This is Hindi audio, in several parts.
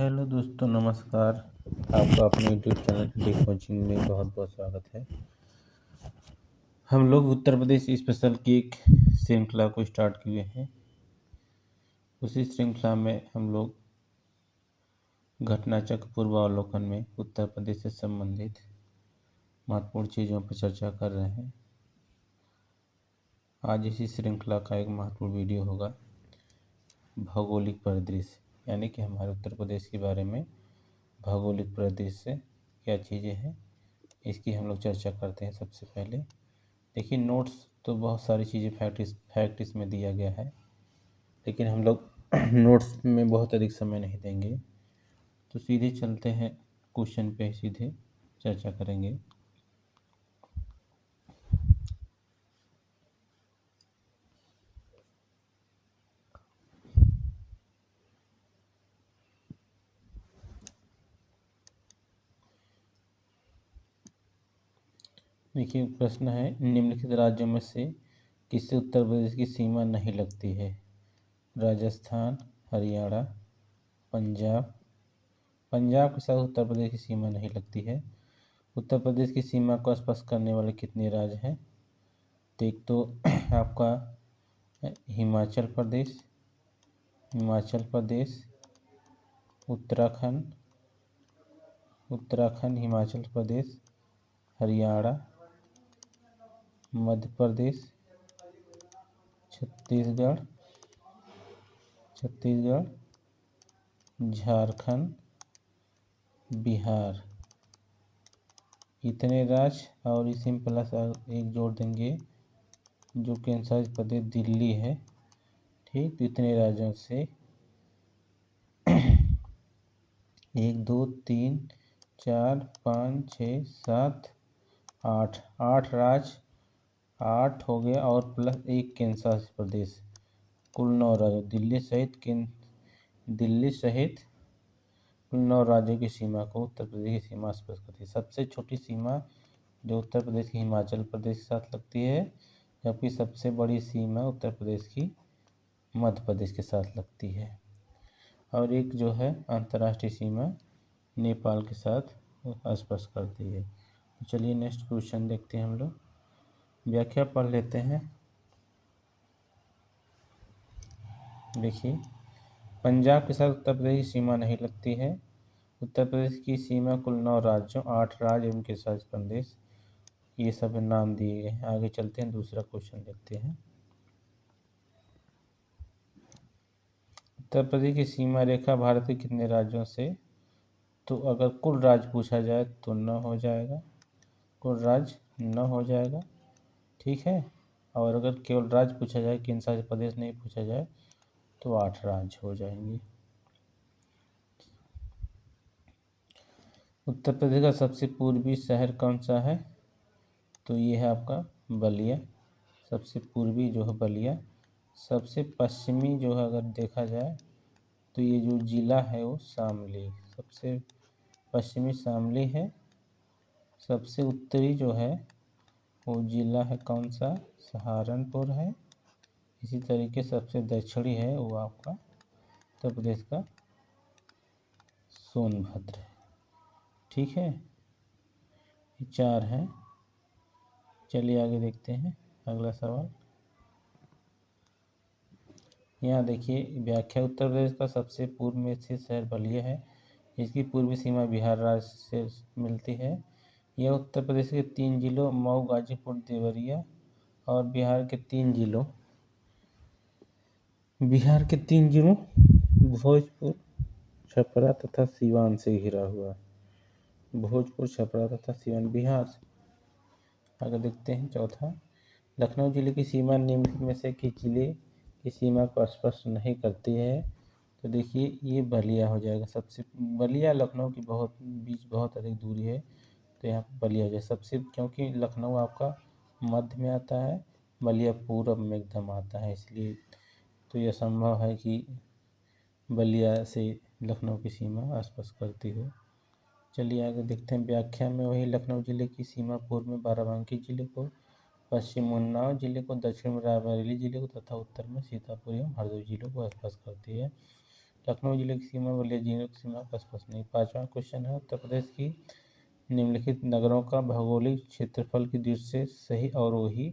हेलो दोस्तों, नमस्कार। आपका अपने यूट्यूब चैनल डी कोचिंग में बहुत बहुत स्वागत है। हम लोग उत्तर प्रदेश स्पेशल की एक श्रृंखला को स्टार्ट किए हैं। उसी श्रृंखला में हम लोग घटनाचक्र पूर्वावलोकन में उत्तर प्रदेश से संबंधित महत्वपूर्ण चीज़ों पर चर्चा कर रहे हैं। आज इसी श्रृंखला का एक महत्वपूर्ण वीडियो होगा भौगोलिक परिदृश्य, यानी कि हमारे उत्तर प्रदेश के बारे में भौगोलिक परिदृश्य क्या चीज़ें हैं, इसकी हम लोग चर्चा करते हैं। सबसे पहले देखिए, नोट्स तो बहुत सारी चीज़ें फैक्ट इसमें दिया गया है, लेकिन हम लोग नोट्स में बहुत अधिक समय नहीं देंगे, तो सीधे चलते हैं क्वेश्चन पे, सीधे चर्चा करेंगे। देखिए, प्रश्न है निम्नलिखित राज्यों में से किससे उत्तर प्रदेश की सीमा नहीं लगती है? राजस्थान, हरियाणा, पंजाब। पंजाब के साथ उत्तर प्रदेश की सीमा नहीं लगती है। उत्तर प्रदेश की सीमा को स्पर्श करने वाले कितने राज्य हैं? तो एक तो आपका हिमाचल प्रदेश, उत्तराखंड, हिमाचल प्रदेश, हरियाणा, मध्य प्रदेश, छत्तीसगढ़, झारखंड, बिहार। इतने राज्य, और इसी में प्लस एक जोड़ देंगे जो केंद्र शासित प्रदेश दिल्ली है। ठीक, तो इतने राज्यों से 1 2 3 4 5 6 7 8 राज्य, 8 हो गया, और प्लस एक केंद्र शासित प्रदेश, कुल 9 राज्य। दिल्ली सहित कुल 9 राज्यों की सीमा को उत्तर प्रदेश की सीमा स्पर्श करती है। सबसे छोटी सीमा जो उत्तर प्रदेश की हिमाचल प्रदेश के साथ लगती है, जबकि सबसे बड़ी सीमा उत्तर प्रदेश की मध्य प्रदेश के साथ लगती है। और एक जो है अंतर्राष्ट्रीय सीमा नेपाल के साथ स्पर्श करती है। तो चलिए नेक्स्ट क्वेश्चन देखते हैं हम लोग। व्याख्या पढ़ लेते हैं। देखिए, पंजाब के साथ उत्तर प्रदेश की सीमा नहीं लगती है। उत्तर प्रदेश की सीमा कुल 9 राज्यों, 8 राज्य एवं केंद्र शासित प्रदेश, ये सब नाम दिए गए हैं। आगे चलते हैं, दूसरा क्वेश्चन देखते हैं। उत्तर प्रदेश की सीमा रेखा भारत के कितने राज्यों से? तो अगर कुल राज्य पूछा जाए तो 9 हो जाएगा, कुल राज्य 9 हो जाएगा, ठीक है। और अगर केवल राज्य पूछा जाए, केंद्र शासित प्रदेश नहीं पूछा जाए, तो 8 राज्य हो जाएंगे। उत्तर प्रदेश का सबसे पूर्वी शहर कौन सा है? तो ये है आपका बलिया। सबसे पूर्वी जो है बलिया। सबसे पश्चिमी जो है अगर देखा जाए तो ये जो जिला है वो शामली, सबसे पश्चिमी शामली है। सबसे उत्तरी जो है वो जिला है कौन सा? सहारनपुर है। इसी तरीके सबसे दक्षिणी है वो आपका उत्तर प्रदेश का सोनभद्र है, ठीक है। ये 4 हैं। चलिए आगे देखते हैं अगला सवाल। यहाँ देखिए व्याख्या, उत्तर प्रदेश का सबसे पूर्व में स्थित शहर बलिया है। इसकी पूर्वी सीमा बिहार राज्य से मिलती है। यह उत्तर प्रदेश के 3 जिलों मऊ, गाजीपुर, देवरिया और बिहार के 3 जिलों भोजपुर, छपरा तथा सीवान से घिरा हुआ। भोजपुर, छपरा तथा सीवान बिहार से। आगे देखते हैं चौथा। लखनऊ जिले की सीमा निम्नलिखित में से किस जिले की सीमा को स्पर्श नहीं करती है? तो देखिए ये बलिया हो जाएगा। सबसे बलिया लखनऊ की बहुत अधिक दूरी है, तो यहाँ पर बलिया हो जाए सबसे, क्योंकि लखनऊ आपका मध्य में आता है, बलिया पूरब में एकदम आता है, इसलिए तो यह संभव है कि बलिया से लखनऊ की सीमा स्पर्श करती हो। चलिए आगे देखते हैं। व्याख्या में वही लखनऊ जिले की सीमा पूर्व में बाराबंकी जिले को, पश्चिम उन्नाव जिले को, दक्षिण में रायबरेली जिले को तथा उत्तर में सीतापुर एवं हरदोई जिलों को स्पर्श करती है। लखनऊ जिले की सीमा बलिया जिले की सीमा का स्पष्ट नहीं। 5वां क्वेश्चन है, उत्तर प्रदेश की निम्नलिखित नगरों का भौगोलिक क्षेत्रफल की दृष्टि से सही अवरोही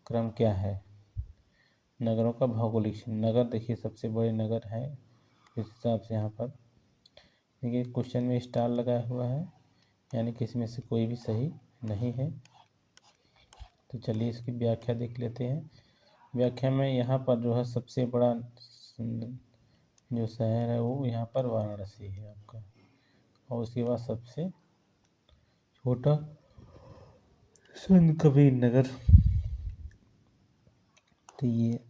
क्रम क्या है। नगरों का भौगोलिक नगर देखिए सबसे बड़े नगर हैं इस हिसाब से यहाँ पर देखिए क्वेश्चन में स्टार लगाया हुआ है, यानी कि इसमें से कोई भी सही नहीं है। तो चलिए इसकी व्याख्या देख लेते हैं। व्याख्या में यहाँ पर जो है सबसे बड़ा जो शहर है वो यहाँ पर वाराणसी है आपका, और उसके बाद सबसे छोटा संत कबीर नगर। तो ये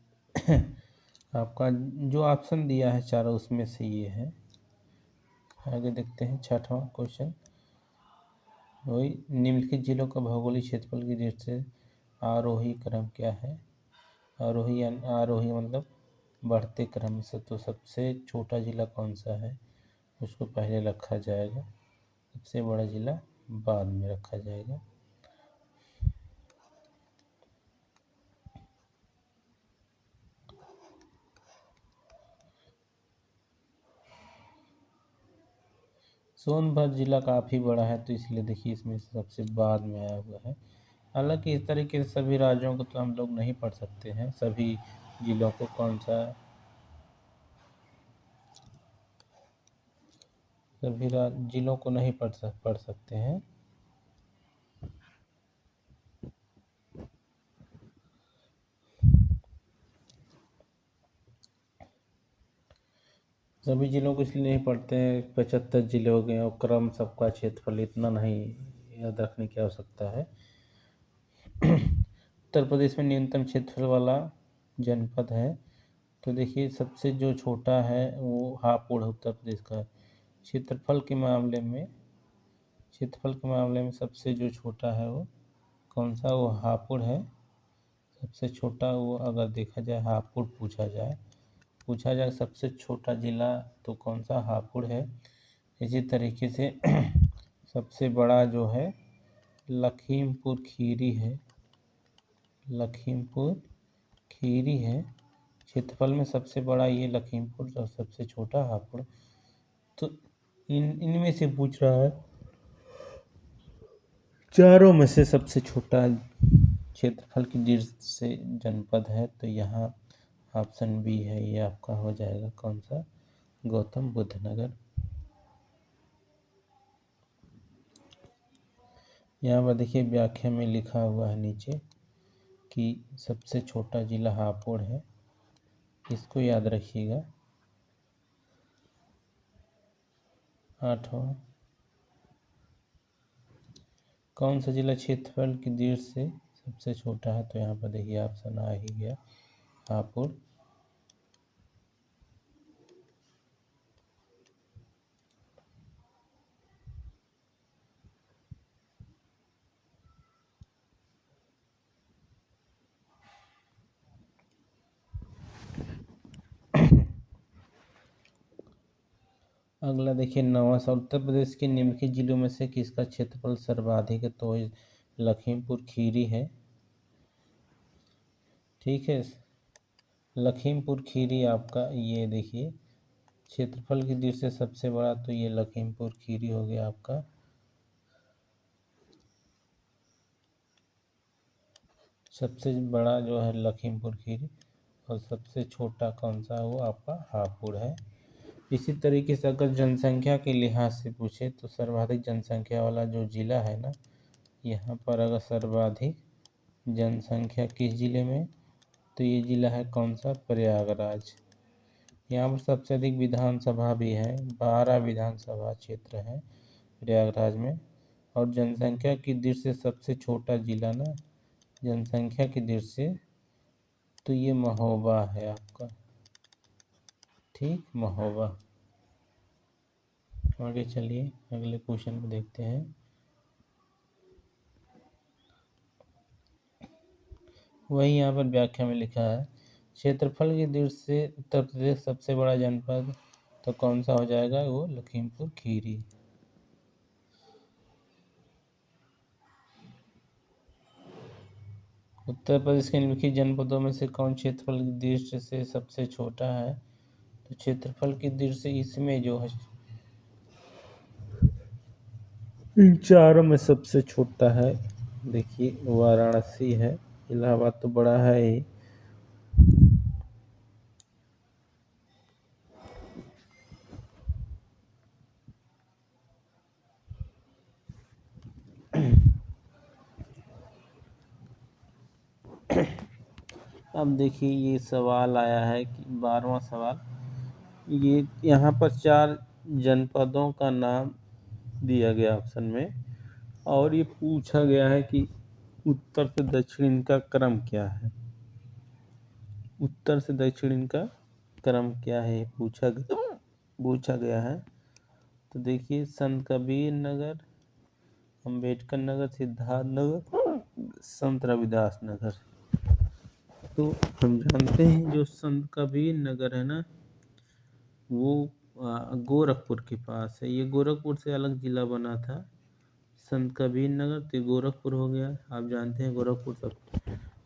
आपका जो ऑप्शन दिया है चारों उसमें से ये है। आगे देखते हैं 6वां क्वेश्चन, वही निम्नलिखित जिलों का भौगोलिक क्षेत्रफल की दृष्टि से आरोही क्रम क्या है। आरोही मतलब बढ़ते क्रम से, तो सबसे छोटा जिला कौन सा है उसको पहले रखा जाएगा, सबसे बड़ा जिला बाद में रखा जाएगा। सोनभद्र जिला काफ़ी बड़ा है तो इसलिए देखिए इसमें सबसे बाद में आया हुआ है। हालांकि इस तरीके से सभी राज्यों को तो हम लोग नहीं पढ़ सकते हैं, सभी जिलों को कौन सा सभी जिलों को नहीं पढ़ सकते हैं। सभी जिलों को इसलिए नहीं पढ़ते हैं, 75 जिले हो गए और क्रम सबका क्षेत्रफल इतना नहीं याद रखने की आवश्यकता है। उत्तर प्रदेश में न्यूनतम क्षेत्रफल वाला जनपद है, तो देखिए सबसे जो छोटा है वो हापुड़ उत्तर प्रदेश का। क्षेत्रफल के मामले में सबसे जो छोटा है वो कौन सा, वो हापुड़ है सबसे छोटा। वो अगर देखा जाए हापुड़ पूछा जाए सबसे छोटा जिला तो कौन सा, हापुड़ है। इसी तरीके से सबसे बड़ा जो है लखीमपुर खीरी है। क्षेत्रफल में सबसे बड़ा ये लखीमपुर और सबसे छोटा हापुड़। तो इनमें से पूछ रहा है चारों में से सबसे छोटा क्षेत्रफल की दृष्टि से जनपद है, तो यहाँ ऑप्शन बी है, ये आपका हो जाएगा कौन सा, गौतम बुद्ध नगर। यहाँ पर देखिए व्याख्या में लिखा हुआ है नीचे कि सबसे छोटा जिला हापुड़ है, इसको याद रखिएगा। 8वां, कौन सा जिला क्षेत्रफल की दृष्टि से सबसे छोटा है, तो यहाँ पर देखिए ऑप्शन आ ही गया, हापुड़। अगला देखिए 9वां सवाल, उत्तर प्रदेश के निम्नलिखित जिलों में से किसका क्षेत्रफल सर्वाधिक है, तो लखीमपुर खीरी है। ठीक है, लखीमपुर खीरी आपका ये देखिए क्षेत्रफल की दृष्टि से सबसे बड़ा, तो ये लखीमपुर खीरी हो गया आपका। सबसे बड़ा जो है लखीमपुर खीरी और सबसे छोटा कौन सा है वो आपका हापुड़ है। इसी तरीके से अगर जनसंख्या के लिहाज से पूछे तो सर्वाधिक जनसंख्या वाला जो जिला है ना, यहाँ पर अगर सर्वाधिक जनसंख्या किस जिले में, तो ये जिला है कौन सा, प्रयागराज। यहाँ पर सबसे अधिक विधानसभा भी है, 12 विधानसभा क्षेत्र है प्रयागराज में। और जनसंख्या की दृष्टि से सबसे छोटा जिला ना जनसंख्या की दृष्टि से, तो ये महोबा है आपका। ठीक, महोबा। आगे चलिए अगले क्वेश्चन को देखते हैं। वही यहाँ पर व्याख्या में लिखा है, क्षेत्रफल की दृष्टि से उत्तर प्रदेश सबसे बड़ा जनपद तो कौन सा हो जाएगा, वो लखीमपुर खीरी। उत्तर प्रदेश के निम्नलिखित जनपदों में से कौन क्षेत्रफल की दृष्टि से सबसे छोटा है, तो क्षेत्रफल की दृष्टि से इसमें जो है इन चारों में सबसे छोटा है, देखिए वाराणसी है। इलाहाबाद तो बड़ा है ही। अब देखिए ये सवाल आया है कि 12वां सवाल, ये यहाँ पर 4 जनपदों का नाम दिया गया ऑप्शन में, और ये पूछा गया है कि उत्तर से दक्षिण इनका क्रम क्या है। उत्तर से दक्षिण इनका क्रम क्या है पूछा गया है। तो देखिए संत कबीर नगर, अंबेडकर नगर, सिद्धार्थ नगर, संत रविदास नगर। तो हम जानते हैं जो संत कबीर नगर है ना, वो गोरखपुर के पास है। ये गोरखपुर से अलग जिला बना था। संत कबीर नगर तो गोरखपुर हो गया। आप जानते हैं गोरखपुर सब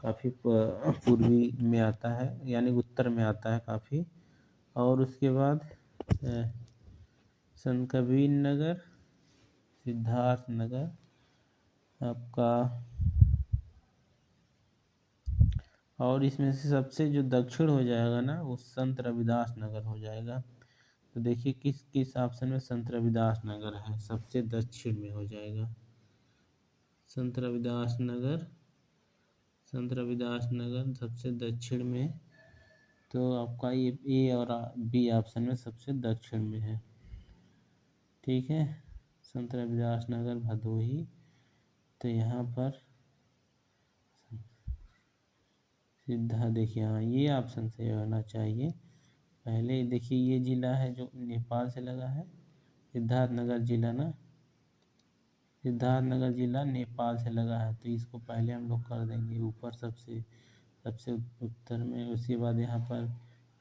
काफ़ी पूर्वी में आता है, यानी उत्तर में आता है काफ़ी। और उसके बाद संत कबीर नगर, सिद्धार्थ नगर आपका, और इसमें से सबसे जो दक्षिण हो जाएगा ना वो संत रविदास नगर हो जाएगा। तो देखिए किस किस ऑप्शन में संत रविदास नगर है, सबसे दक्षिण में हो जाएगा संत रविदास नगर। संत रविदास नगर सबसे दक्षिण में, तो आपका ये ए और बी ऑप्शन में सबसे दक्षिण में है। ठीक है, संत रविदास नगर भदोही। तो यहाँ पर सीधा देखिए, हाँ ये ऑप्शन से होना चाहिए। पहले देखिए ये जिला है जो नेपाल से लगा है, सिद्धार्थनगर जिला ना, सिद्धार्थनगर जिला नेपाल से लगा है। तो इसको पहले हम लोग कर देंगे ऊपर सबसे सबसे उत्तर में। उसके बाद यहाँ पर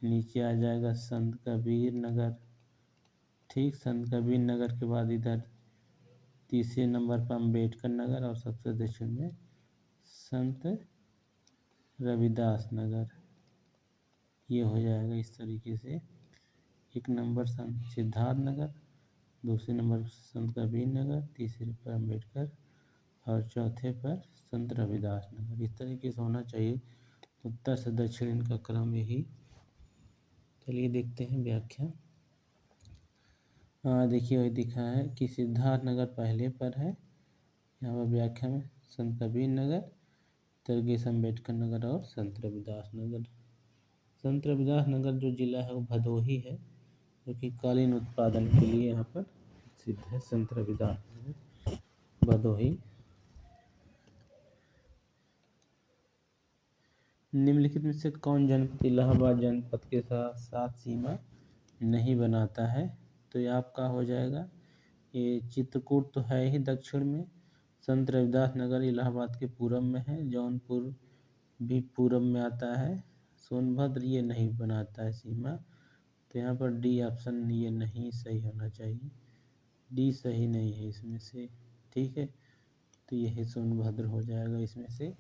नीचे आ जाएगा संत कबीर नगर। ठीक, संत कबीर नगर के बाद इधर तीसरे नंबर पर अम्बेडकर नगर, और सबसे दक्षिण में संत रविदास नगर। ये हो जाएगा इस तरीके से। एक नंबर संत सिद्धार्थ नगर, दूसरे नंबर पर संत कबीर नगर, तीसरे पर अम्बेडकर, और चौथे पर संत रविदास नगर। इस तरीके से होना चाहिए। उत्तर से दक्षिण इनका क्रम यही। चलिए देखते हैं व्याख्या। हाँ देखिए वही दिखा है कि सिद्धार्थ नगर पहले पर है यहाँ पर व्याख्या में, संत कबीर नगर, तरगेश अम्बेडकर नगर और संत रविदास नगर। संत रविदास नगर जो जिला है वो भदोही है, जो कि कालीन उत्पादन के लिए यहाँ पर प्रसिद्ध है। संत रविदास नगर भदोही। निम्नलिखित में से कौन जनपद इलाहाबाद जनपद के साथ सीमा नहीं बनाता है। तो ये आपका हो जाएगा, ये चित्रकूट तो है ही दक्षिण में, संत रविदास नगर इलाहाबाद के पूरब में है, जौनपुर भी पूरब में आता है, सोनभद्र ये नहीं बनाता है सीमा। तो यहाँ पर डी ऑप्शन ये नहीं सही होना चाहिए, डी सही नहीं है इसमें से। ठीक है, तो यही सोनभद्र हो जाएगा इसमें से,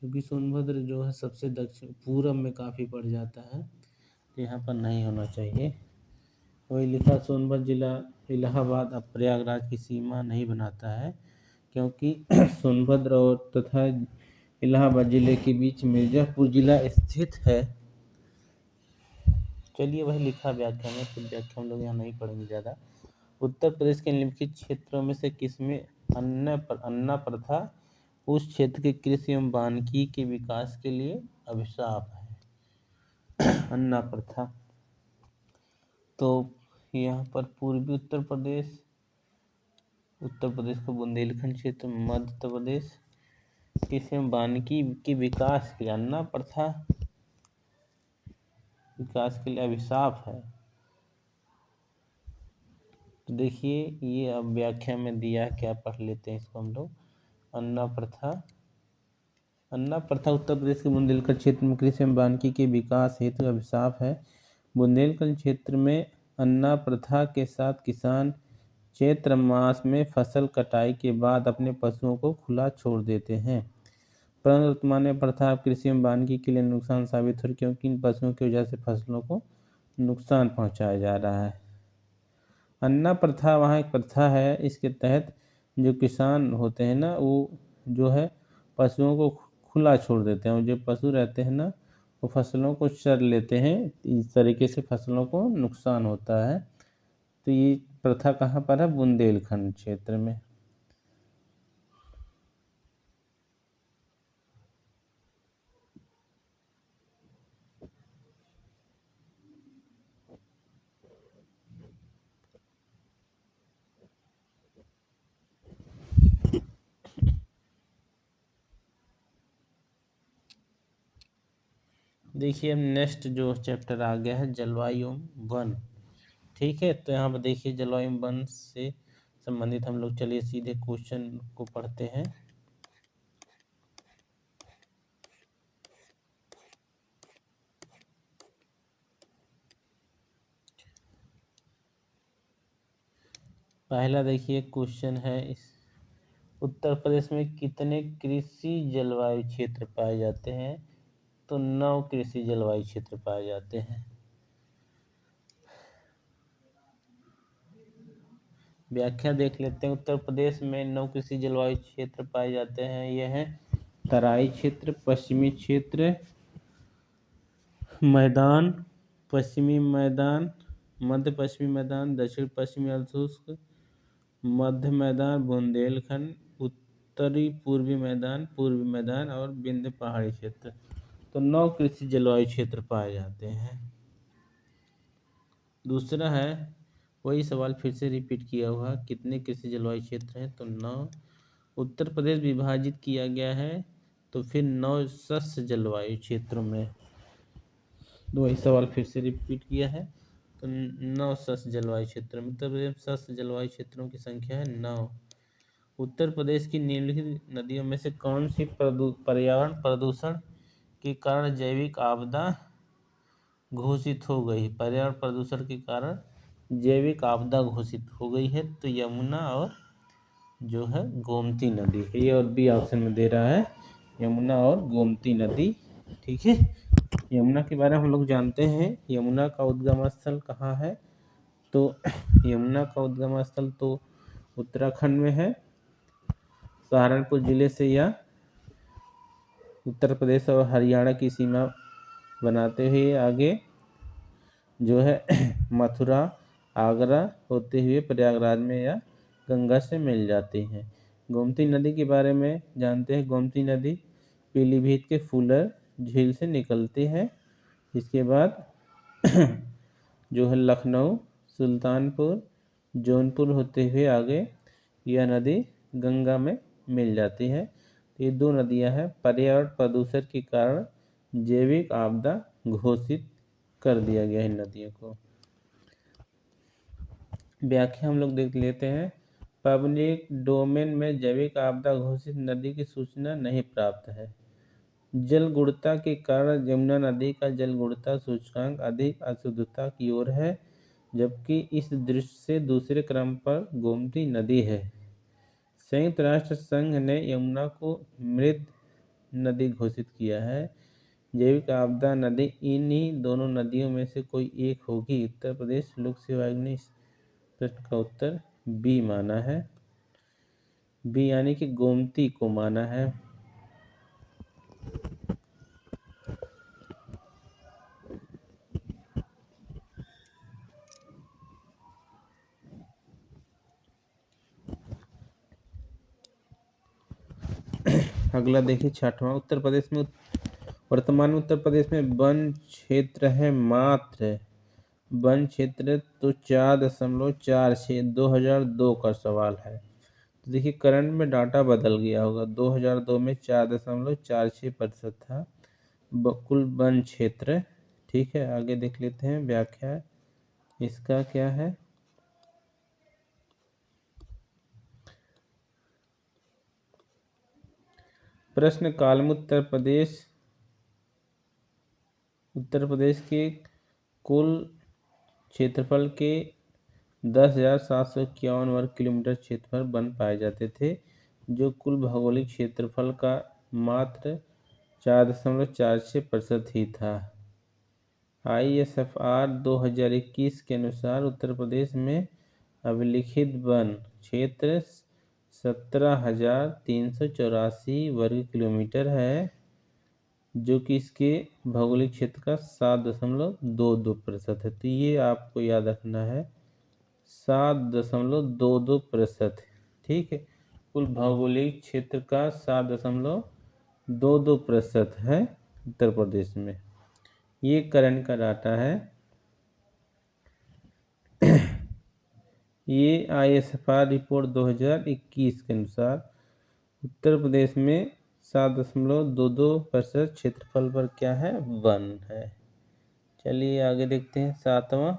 क्योंकि सोनभद्र जो है सबसे दक्षिण पूरब में काफ़ी पड़ जाता है, तो यहाँ पर नहीं होना चाहिए। वही लिखा सोनभद्र जिला इलाहाबाद अब प्रयागराज की सीमा नहीं बनाता है, क्योंकि सोनभद्र और तथा इलाहाबाद जिले के बीच मिर्ज़ापुर जिला स्थित है। चलिए वही लिखा व्याख्या में, फिर व्याख्या हम लोग यहाँ नहीं पढ़ेंगे ज़्यादा। उत्तर प्रदेश के निम्नलिखित क्षेत्रों में से किसमें अन्ना प्रथा उस क्षेत्र के कृषि एवं वानिकी के विकास के लिए अभिशाप है। अन्ना प्रथा, तो यहाँ पर पूर्वी उत्तर प्रदेश का बुंदेलखंड क्षेत्र, मध्य प्रदेश कृषि एवं वानिकी के विकास के लिए अन्ना प्रथा विकास के लिए अभिशाप है। तो देखिए ये अब व्याख्या में दिया है, क्या पढ़ लेते हैं इसको हम लोग। अन्ना प्रथा उत्तर प्रदेश के बुंदेलखंड क्षेत्र में कृषि एवं वानिकी के विकास हेतु अभिशाप है। बुंदेलखंड क्षेत्र में अन्ना प्रथा के साथ किसान चैत्र मास में फसल कटाई के बाद अपने पशुओं को खुला छोड़ देते हैं, परंतु वर्तमान में प्रथा कृषि एवं वानिकी के लिए नुकसान साबित हो रही, क्योंकि इन पशुओं की वजह से फसलों को नुकसान पहुंचाया जा रहा है। अन्ना प्रथा वहाँ एक प्रथा है, इसके तहत जो किसान होते हैं ना, वो जो है पशुओं को खुला छोड़ देते हैं, और जो पशु रहते हैं ना वो फसलों को चर लेते हैं। इस तरीके से फसलों को नुकसान होता है। तो ये प्रथा कहाँ पर है? बुंदेलखंड क्षेत्र में। देखिए अब नेक्स्ट जो चैप्टर आ गया है जलवायु एवं वन। ठीक है, तो यहाँ पर देखिए जलवायु एवं वन से संबंधित हम लोग चलिए सीधे क्वेश्चन को पढ़ते हैं। पहला देखिए क्वेश्चन है, इस उत्तर प्रदेश में कितने कृषि जलवायु क्षेत्र पाए जाते हैं? तो 9 कृषि जलवायु क्षेत्र पाए जाते हैं। व्याख्या देख लेते हैं। उत्तर प्रदेश में 9 कृषि जलवायु क्षेत्र पाए जाते हैं। यह है तराई क्षेत्र, पश्चिमी क्षेत्र, मैदान, पश्चिमी मैदान, मध्य पश्चिमी मैदान, दक्षिण पश्चिमी अर्धशुष्क, मध्य मैदान, बुंदेलखंड, उत्तरी पूर्वी मैदान, पूर्वी मैदान और विंध्य पहाड़ी क्षेत्र। तो 9 कृषि जलवायु क्षेत्र पाए जाते हैं। दूसरा है, वही सवाल फिर से रिपीट किया हुआ, कितने कृषि जलवायु क्षेत्र हैं? तो 9। उत्तर प्रदेश विभाजित किया गया है तो फिर 9 शस्य जलवायु क्षेत्रों में। तो वही सवाल फिर से रिपीट किया है, तो 9 शस्य जलवायु क्षेत्र में। उत्तर प्रदेश शस्य जलवायु क्षेत्रों की संख्या है 9। उत्तर प्रदेश की निम्नलिखित नदियों में से कौन सी पर्यावरण प्रदूषण के कारण जैविक आपदा घोषित हो गई? पर्यावरण प्रदूषण के कारण जैविक आपदा घोषित हो गई है। तो यमुना और जो है गोमती नदी, ए और बी ऑप्शन में दे रहा है, यमुना और गोमती नदी। ठीक है, यमुना के बारे में हम लोग जानते हैं। यमुना का उद्गम स्थल कहाँ है? तो यमुना का उद्गम स्थल तो उत्तराखंड में है, सहारनपुर जिले से यह उत्तर प्रदेश और हरियाणा की सीमा बनाते हुए आगे जो है मथुरा, आगरा होते हुए प्रयागराज में या गंगा से मिल जाती हैं। गोमती नदी के बारे में जानते हैं। गोमती नदी पीलीभीत के फूलर झील से निकलती है। इसके बाद जो है लखनऊ, सुल्तानपुर, जौनपुर होते हुए आगे यह नदी गंगा में मिल जाती है। ये 2 नदियां हैं। पर्यावरण प्रदूषण के कारण जैविक आपदा घोषित कर दिया गया इन नदियों को। व्याख्या हम लोग देख लेते हैं। पब्लिक डोमेन में जैविक आपदा घोषित नदी की सूचना नहीं प्राप्त है। जल गुणवत्ता के कारण यमुना नदी का जल गुणवत्ता सूचकांक अधिक अशुद्धता की ओर है, जबकि इस दृष्टि से दूसरे क्रम पर गोमती नदी है। संयुक्त राष्ट्र संघ ने यमुना को मृत नदी घोषित किया है। जैविक आपदा नदी इन्हीं दोनों नदियों में से कोई एक होगी। उत्तर प्रदेश लोक सेवा आयोग ने इस प्रश्न का उत्तर बी माना है। बी यानी कि गोमती को माना है। अगला देखिए 6वां, उत्तर प्रदेश में वर्तमान में उत्तर प्रदेश में वन क्षेत्र है मात्र, वन क्षेत्र तो 4.46, 2002 का सवाल है। तो देखिए करंट में डाटा बदल गया होगा। 2002 में 4.46% था कुल वन क्षेत्र। ठीक है, आगे देख लेते हैं व्याख्या इसका क्या है। प्रश्न काल में उत्तर प्रदेश के कुल क्षेत्रफल के 10,751 वर्ग किलोमीटर क्षेत्रफल वन पाए जाते थे, जो कुल भौगोलिक क्षेत्रफल का मात्र 4.46% ही था। ISFR 2021 के अनुसार उत्तर प्रदेश में अभिलिखित वन क्षेत्र 17,384 वर्ग किलोमीटर है, जो कि इसके भौगोलिक क्षेत्र का 7.22% है। तो ये आपको याद रखना है, 7.22%। ठीक है, कुल भौगोलिक क्षेत्र का 7.22% है उत्तर प्रदेश में। ये करंट का डाटा है। ये ISFR रिपोर्ट 2021 के अनुसार उत्तर प्रदेश में 7.22% क्षेत्रफल पर क्या है, वन है। चलिए आगे देखते हैं। 7वां,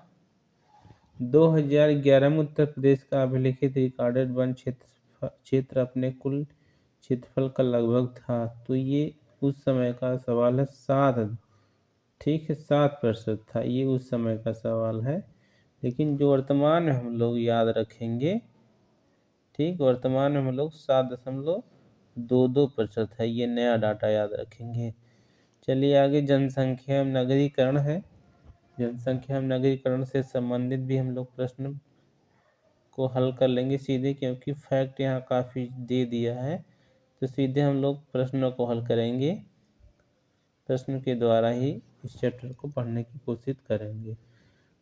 2011 में उत्तर प्रदेश का अभिलिखित रिकॉर्डेड वन क्षेत्र अपने कुल क्षेत्रफल का लगभग था। तो ये उस समय का सवाल है। 7, ठीक है, 7% था। ये उस समय का सवाल है, लेकिन जो वर्तमान में हम लोग याद रखेंगे, ठीक, वर्तमान में हम लोग 7.22% है। ये नया डाटा याद रखेंगे। चलिए आगे, जनसंख्या एवं नगरीकरण है। जनसंख्या एवं नगरीकरण से संबंधित भी हम लोग प्रश्न को हल कर लेंगे सीधे, क्योंकि फैक्ट यहाँ काफ़ी दे दिया है, तो सीधे हम लोग प्रश्नों को हल करेंगे। प्रश्न के द्वारा ही इस चैप्टर को पढ़ने की कोशिश करेंगे।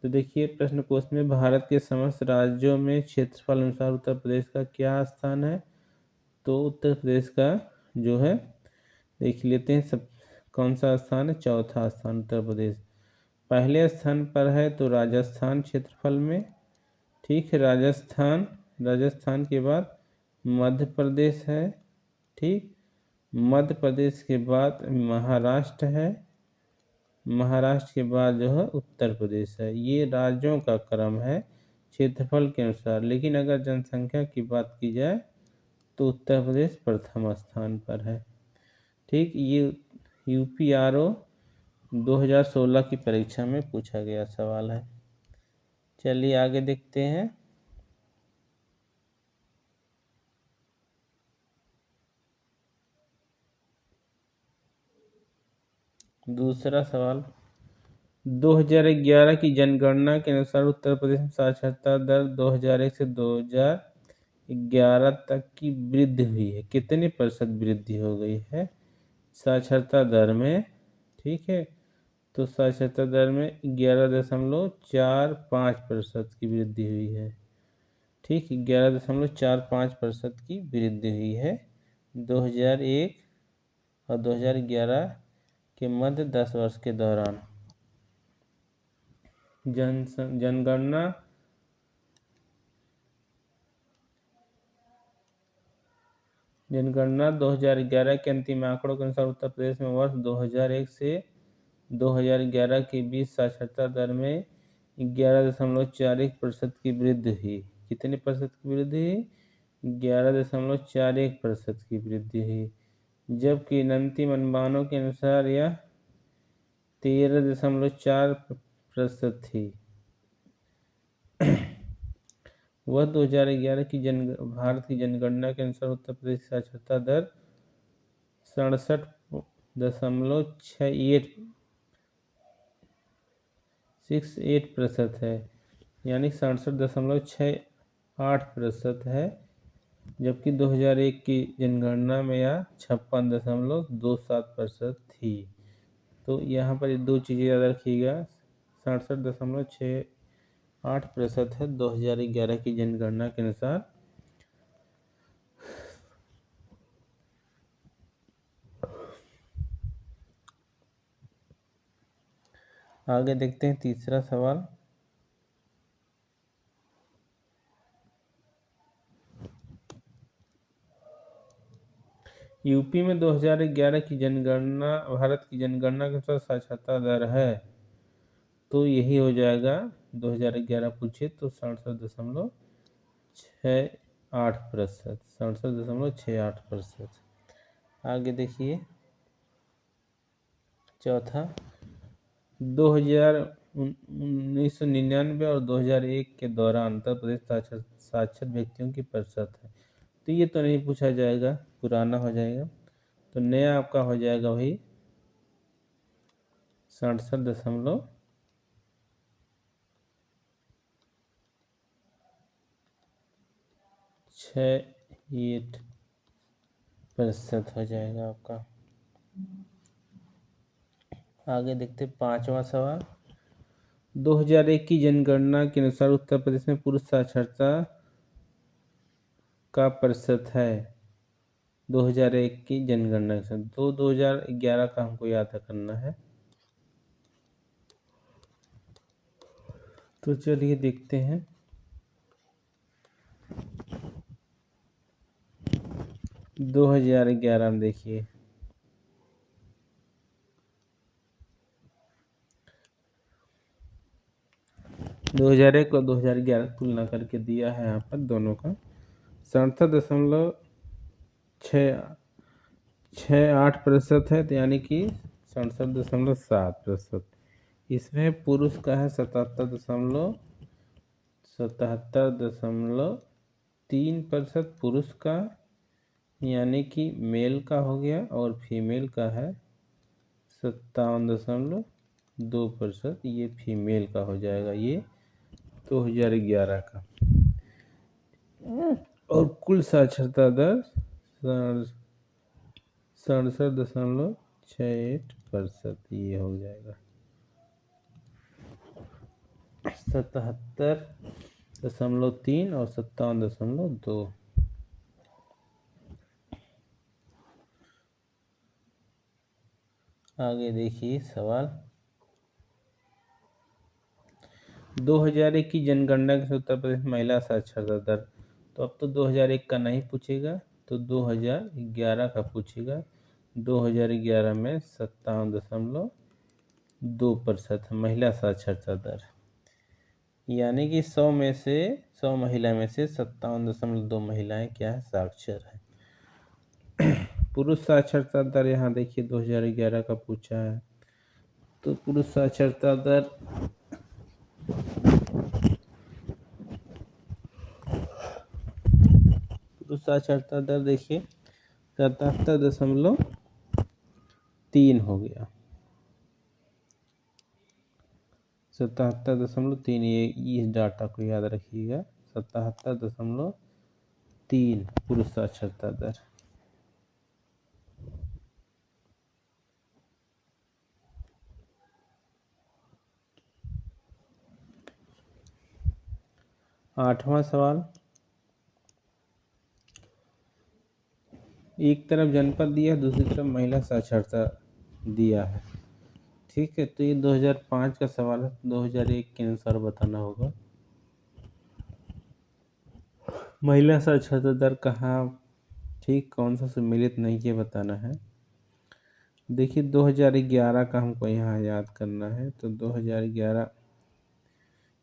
तो देखिए, प्रश्न कोश में भारत के समस्त राज्यों में क्षेत्रफल अनुसार उत्तर प्रदेश का क्या स्थान है। तो उत्तर प्रदेश का जो है, देख लेते हैं सब कौन सा स्थान है। चौथा स्थान उत्तर प्रदेश। पहले स्थान पर है तो राजस्थान क्षेत्रफल में, ठीक है, राजस्थान के बाद मध्य प्रदेश है, ठीक, मध्य प्रदेश के बाद महाराष्ट्र है, महाराष्ट्र के बाद जो है उत्तर प्रदेश है। ये राज्यों का क्रम है क्षेत्रफल के अनुसार, लेकिन अगर जनसंख्या की बात की जाए तो उत्तर प्रदेश प्रथम स्थान पर है। ठीक, ये UPRO 2016 की परीक्षा में पूछा गया सवाल है। चलिए आगे देखते हैं। दूसरा सवाल, 2011 की जनगणना के अनुसार उत्तर प्रदेश में साक्षरता दर 2001 से 2011 तक की वृद्धि हुई है। कितने % वृद्धि हो गई है साक्षरता दर में, ठीक है। तो साक्षरता दर में 11.45% की वृद्धि हुई है, ठीक, 11.45% की वृद्धि हुई है 2001 और 2011 के मध्य 10 वर्ष के दौरान। जनगणना 2011 के अंतिम आंकड़ों के अनुसार उत्तर प्रदेश में वर्ष 2001 से 2011 के बीच साक्षरता दर में 11.41% की वृद्धि हुई। कितने % की वृद्धि हुई? 11.41% की वृद्धि हुई, जबकि अंतिम अनुमानों के अनुसार यह 13.4% थी। वह 2011 की भारत की जनगणना के अनुसार उत्तर प्रदेश की साक्षरता दर 67.68% है, यानी 67.68% है, जबकि 2001 की जनगणना में यह 56.27% थी। तो यहाँ पर दो चीज़ें याद रखिएगा, 67.68% है 2011 की जनगणना के अनुसार। आगे देखते हैं तीसरा सवाल। यूपी में 2011 की जनगणना, भारत की जनगणना के अनुसार साक्षरता दर है, तो यही हो जाएगा 2011 पूछे तो 67.68%, 67.68%। आगे देखिए चौथा, 1999 और 2001 के दौरान उत्तर प्रदेश साक्षर व्यक्तियों की प्रतिशत है। तो ये तो नहीं पूछा जाएगा, पुराना हो जाएगा। तो नया आपका हो जाएगा वही 67.68%। %6 हो जाएगा आपका। आगे देखते 5वां सवाल। 2001 की जनगणना के अनुसार उत्तर प्रदेश में पुरुष साक्षरता का प्रतिशत है। 2001 की जनगणना के साथ 2011 का हमको याद करना है। तो चलिए देखते हैं। 2011 में देखिए 2001 और 2011 तुलना करके दिया है यहाँ पर दोनों का। 67.68% है, तो यानी कि 67.7%। इसमें पुरुष का है 77.3% पुरुष का, यानी कि मेल का हो गया, और फीमेल का है 57.2%, ये फीमेल का हो जाएगा, ये 2011 का। और कुल साक्षरता दर 67.68%, ये हो जाएगा 77.3 और 57.2। आगे देखिए सवाल। 2001 की जनगणना के उत्तर प्रदेश महिला साक्षरता दर, तो अब तो 2001 का नहीं पूछेगा, तो 2011 का पूछेगा। 2011 में 57.2% महिला साक्षरता दर, यानी कि 100 महिला में से 57.2 महिलाएं क्या है, साक्षर है। पुरुष साक्षरता दर यहाँ देखिए 2011 का पूछा है, तो पुरुष साक्षरता दर देखिए 77.3 हो गया। 77.3, ये इस डाटा को याद रखिएगा। 77.3 पुरुष साक्षरता दर। आठवां सवाल। एक तरफ जनपद दिया है, दूसरी तरफ महिला साक्षरता दिया है। ठीक है, तो ये 2005 का सवाल है, 2001 के अनुसार बताना होगा। महिला साक्षरता दर कहाँ, ठीक, कौन सा सम्मिलित नहीं, ये बताना है। देखिए 2011 का हमको यहाँ याद करना है, तो 2011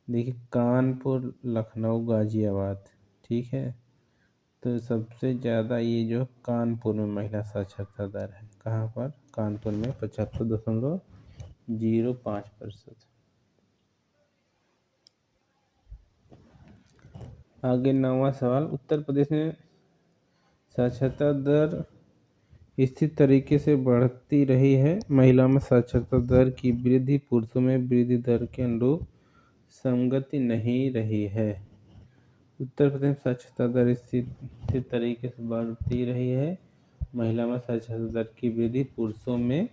देखिए कानपुर, लखनऊ, गाजियाबाद, ठीक है, तो सबसे ज़्यादा ये जो कानपुर में महिला साक्षरता दर है। कहाँ पर, कानपुर में 75.05%। आगे 9वां सवाल। उत्तर प्रदेश में साक्षरता दर स्थिर तरीके से बढ़ती रही है। महिलाओं में साक्षरता दर की वृद्धि पुरुषों में वृद्धि दर के अनुरूप संगति नहीं रही है। उत्तर प्रदेश में साक्षरता दर स्थिर तरीके से बढ़ती रही है। महिला में साक्षरता दर की वृद्धि पुरुषों में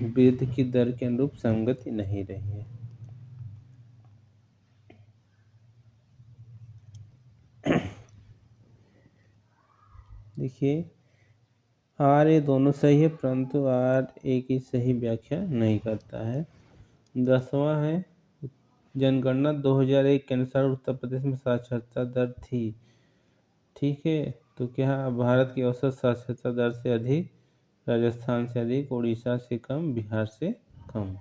वृद्धि की दर के अनुरूप संगति नहीं रही है। देखिए आर ये दोनों सही है, परंतु आर ए की सही व्याख्या नहीं करता है। 10वां है। जनगणना 2001 के अनुसार उत्तर प्रदेश में साक्षरता दर थी। ठीक है, तो क्या भारत की औसत साक्षरता दर से अधिक, राजस्थान से अधिक, उड़ीसा से कम, बिहार से कम?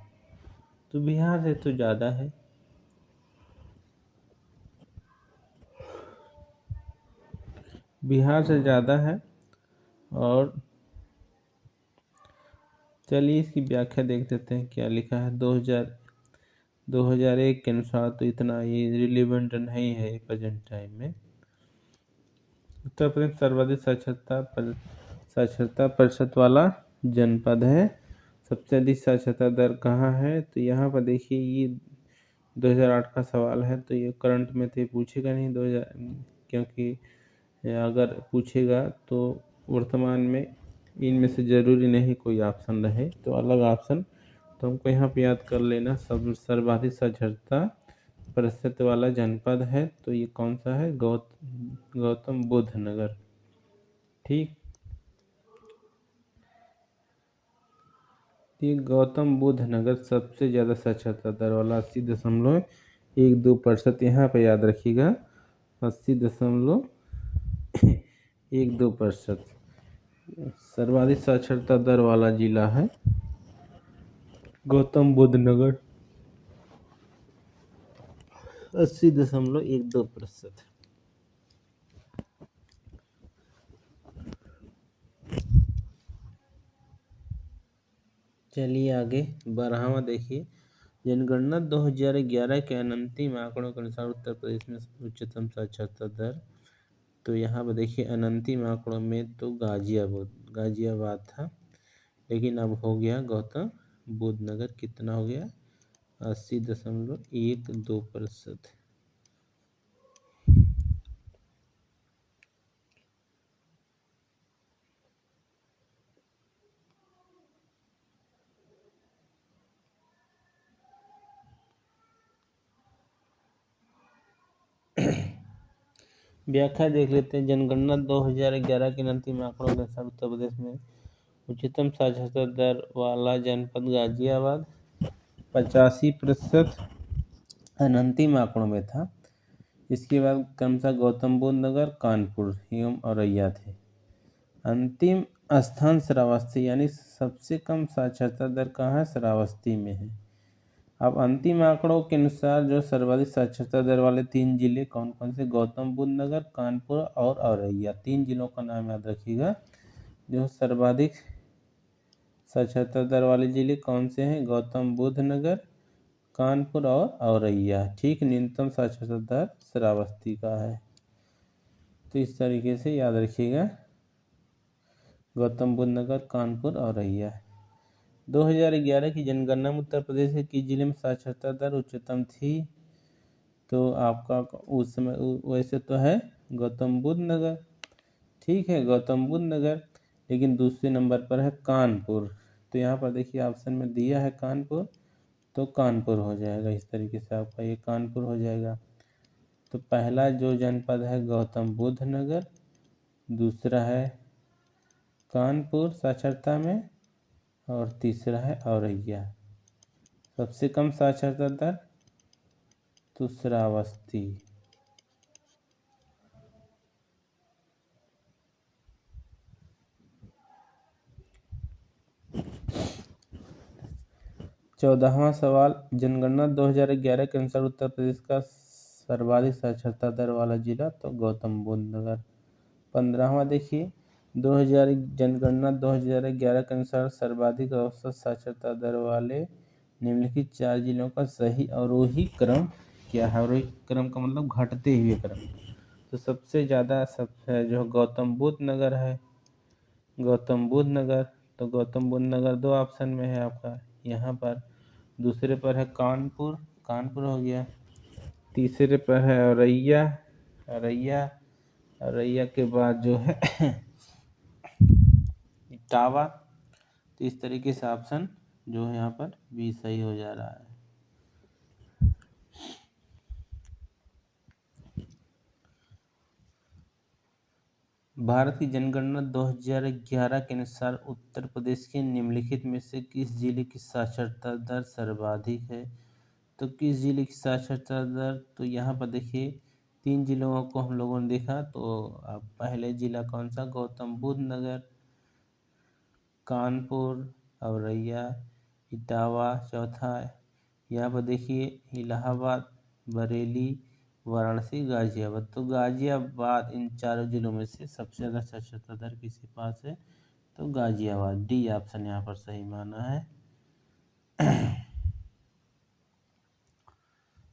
तो बिहार से तो ज़्यादा है। बिहार से ज़्यादा है। और चलिए इसकी व्याख्या देख लेते हैं क्या लिखा है। 2001 के अनुसार तो इतना ये रिलेवेंट नहीं है प्रेजेंट टाइम में। उत्तर प्रदेश सर्वाधिक साक्षरता प्रतिशत वाला जनपद है। सबसे अधिक साक्षरता दर कहाँ है, तो यहाँ पर देखिए ये 2008 का सवाल है, तो ये करंट में तो ये पूछेगा नहीं 2000, क्योंकि या अगर पूछेगा तो वर्तमान में इनमें से ज़रूरी नहीं कोई ऑप्शन रहे, तो अलग ऑप्शन तो हमको यहाँ पे याद कर लेना। सब सर्वाधिक साक्षरता प्रतिशत वाला जनपद है तो ये कौन सा है? गौतम बुद्ध नगर। ठीक, ये गौतम बुद्ध नगर सबसे ज़्यादा साक्षरता दर वाला 80.12%। यहाँ पे याद रखिएगा 80.12% सर्वाधिक साक्षरता दर वाला जिला है गौतम बुद्ध नगर, 80.12%। चलिए आगे 12वां देखिए। जनगणना 2011 के अंतिम आंकड़ों के अनुसार उत्तर प्रदेश में उच्चतम साक्षरता दर, तो यहाँ पर देखिए अंतिम आंकड़ों में तो गाजियाबाद था, लेकिन अब हो गया गौतम बुद्ध नगर। कितना हो गया? 80.12%। व्याख्या देख लेते हैं। जनगणना 2011 के अंतिम आंकड़ों के अनुसार उत्तर प्रदेश में उच्चतम साक्षरता दर वाला जनपद गाजियाबाद 85% अंतिम आंकड़ों में था। इसके बाद क्रमशः गौतम बुद्ध नगर, कानपुर एवं औरैया थे। अंतिम स्थान श्रावस्ती, यानी सबसे कम साक्षरता दर कहाँ है? श्रावस्ती में है। अब अंतिम आंकड़ों के अनुसार जो सर्वाधिक साक्षरता दर वाले 3 जिले कौन कौन से? गौतम बुद्ध नगर, कानपुर और औरैया। 3 जिलों का नाम याद रखिएगा। जो सर्वाधिक साक्षरता दर वाले जिले कौन से हैं? गौतम बुद्ध नगर, कानपुर और औरैया। ठीक, न्यूनतम साक्षरता दर श्रावस्ती का है। तो इस तरीके से याद रखिएगा, गौतम बुद्ध नगर, कानपुर, औरैया। 2011 की जनगणना में उत्तर प्रदेश के किस जिले में साक्षरता दर उच्चतम थी? तो आपका उस समय वैसे तो है गौतम बुद्ध नगर। ठीक है, गौतम बुद्ध नगर, लेकिन दूसरे नंबर पर है कानपुर। तो यहाँ पर देखिए ऑप्शन में दिया है कानपुर, तो कानपुर हो जाएगा। इस तरीके से आपका ये कानपुर हो जाएगा। तो पहला जो जनपद है गौतम बुद्ध नगर, दूसरा है कानपुर साक्षरता में, और तीसरा है औरैया। सबसे कम साक्षरता दर तो श्रावस्ती। चौदहवां सवाल, जनगणना 2011 के अनुसार उत्तर प्रदेश का सर्वाधिक साक्षरता दर वाला जिला, तो गौतम बुद्ध नगर। 15वां देखिए, जनगणना 2011 के अनुसार सर्वाधिक औसत साक्षरता दर वाले निम्नलिखित 4 जिलों का सही अवरोही क्रम क्या है? अवरोही क्रम का मतलब घटते हुए क्रम। तो सबसे ज़्यादा जो गौतम बुद्ध नगर है, गौतम बुद्ध नगर। तो गौतम बुद्ध नगर 2 ऑप्शन में है आपका यहाँ पर। दूसरे पर है कानपुर, कानपुर हो गया। तीसरे पर है औरैया, औरैया। औरैया के बाद जो है इटावा। तो इस तरीके से ऑप्शन जो है यहाँ पर बी सही हो जा रहा है। भारत की जनगणना 2011 के अनुसार उत्तर प्रदेश के निम्नलिखित में से किस जिले की साक्षरता दर सर्वाधिक है? तो किस जिले की साक्षरता दर? तो यहाँ पर देखिए 3 जिलों को हम लोगों ने देखा। तो अब पहले जिला कौन सा? गौतम बुद्ध नगर, कानपुर, औरैया, इटावा। चौथा यहाँ पर देखिए इलाहाबाद, बरेली, वाराणसी, गाजियाबाद। तो गाजियाबाद इन चारों जिलों में से सबसे ज़्यादा साक्षरता दर किसके पास है? तो गाजियाबाद। डी ऑप्शन यहाँ पर सही माना है।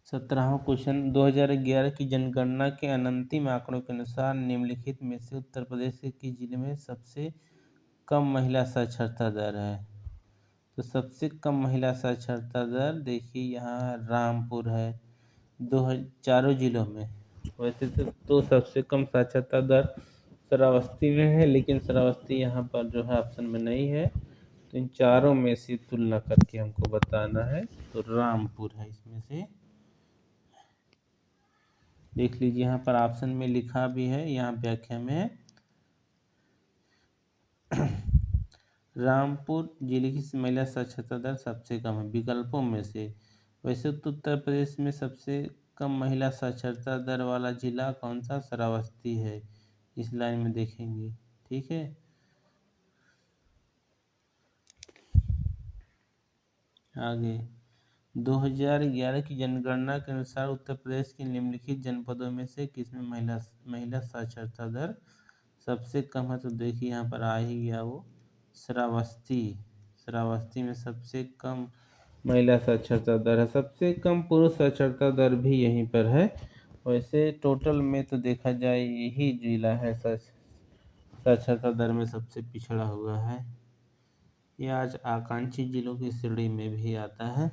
17वां क्वेश्चन, 2011 की जनगणना के अंतिम आंकड़ों के अनुसार निम्नलिखित में से उत्तर प्रदेश के किस जिले में सबसे कम महिला साक्षरता दर है? तो सबसे कम महिला साक्षरता दर देखिए यहाँ रामपुर है। चारों जिलों में वैसे तो सबसे कम साक्षरता दर श्रावस्ती में है, लेकिन श्रावस्ती यहाँ पर जो है ऑप्शन में नहीं है। तो इन चारों में से तुलना करके हमको बताना है, तो रामपुर है इसमें से। देख लीजिए यहाँ पर ऑप्शन में लिखा भी है, यहाँ व्याख्या में है रामपुर जिले की महिला साक्षरता दर सबसे कम है विकल्पों में से। वैसे तो उत्तर प्रदेश में सबसे कम महिला साक्षरता दर वाला जिला कौन सा? श्रावस्ती है। इस लाइन में देखेंगे, ठीक है। आगे 2011 की जनगणना के अनुसार उत्तर प्रदेश के निम्नलिखित जनपदों में से किसमें महिला साक्षरता दर सबसे कम है? तो देखिए यहाँ पर आ ही गया वो श्रावस्ती। श्रावस्ती में सबसे कम महिला साक्षरता दर है। सबसे कम पुरुष साक्षरता दर भी यहीं पर है। वैसे टोटल में तो देखा जाए यही जिला है साक्षरता दर में सबसे पिछड़ा हुआ है। ये आज आकांक्षी जिलों की श्रेणी में भी आता है।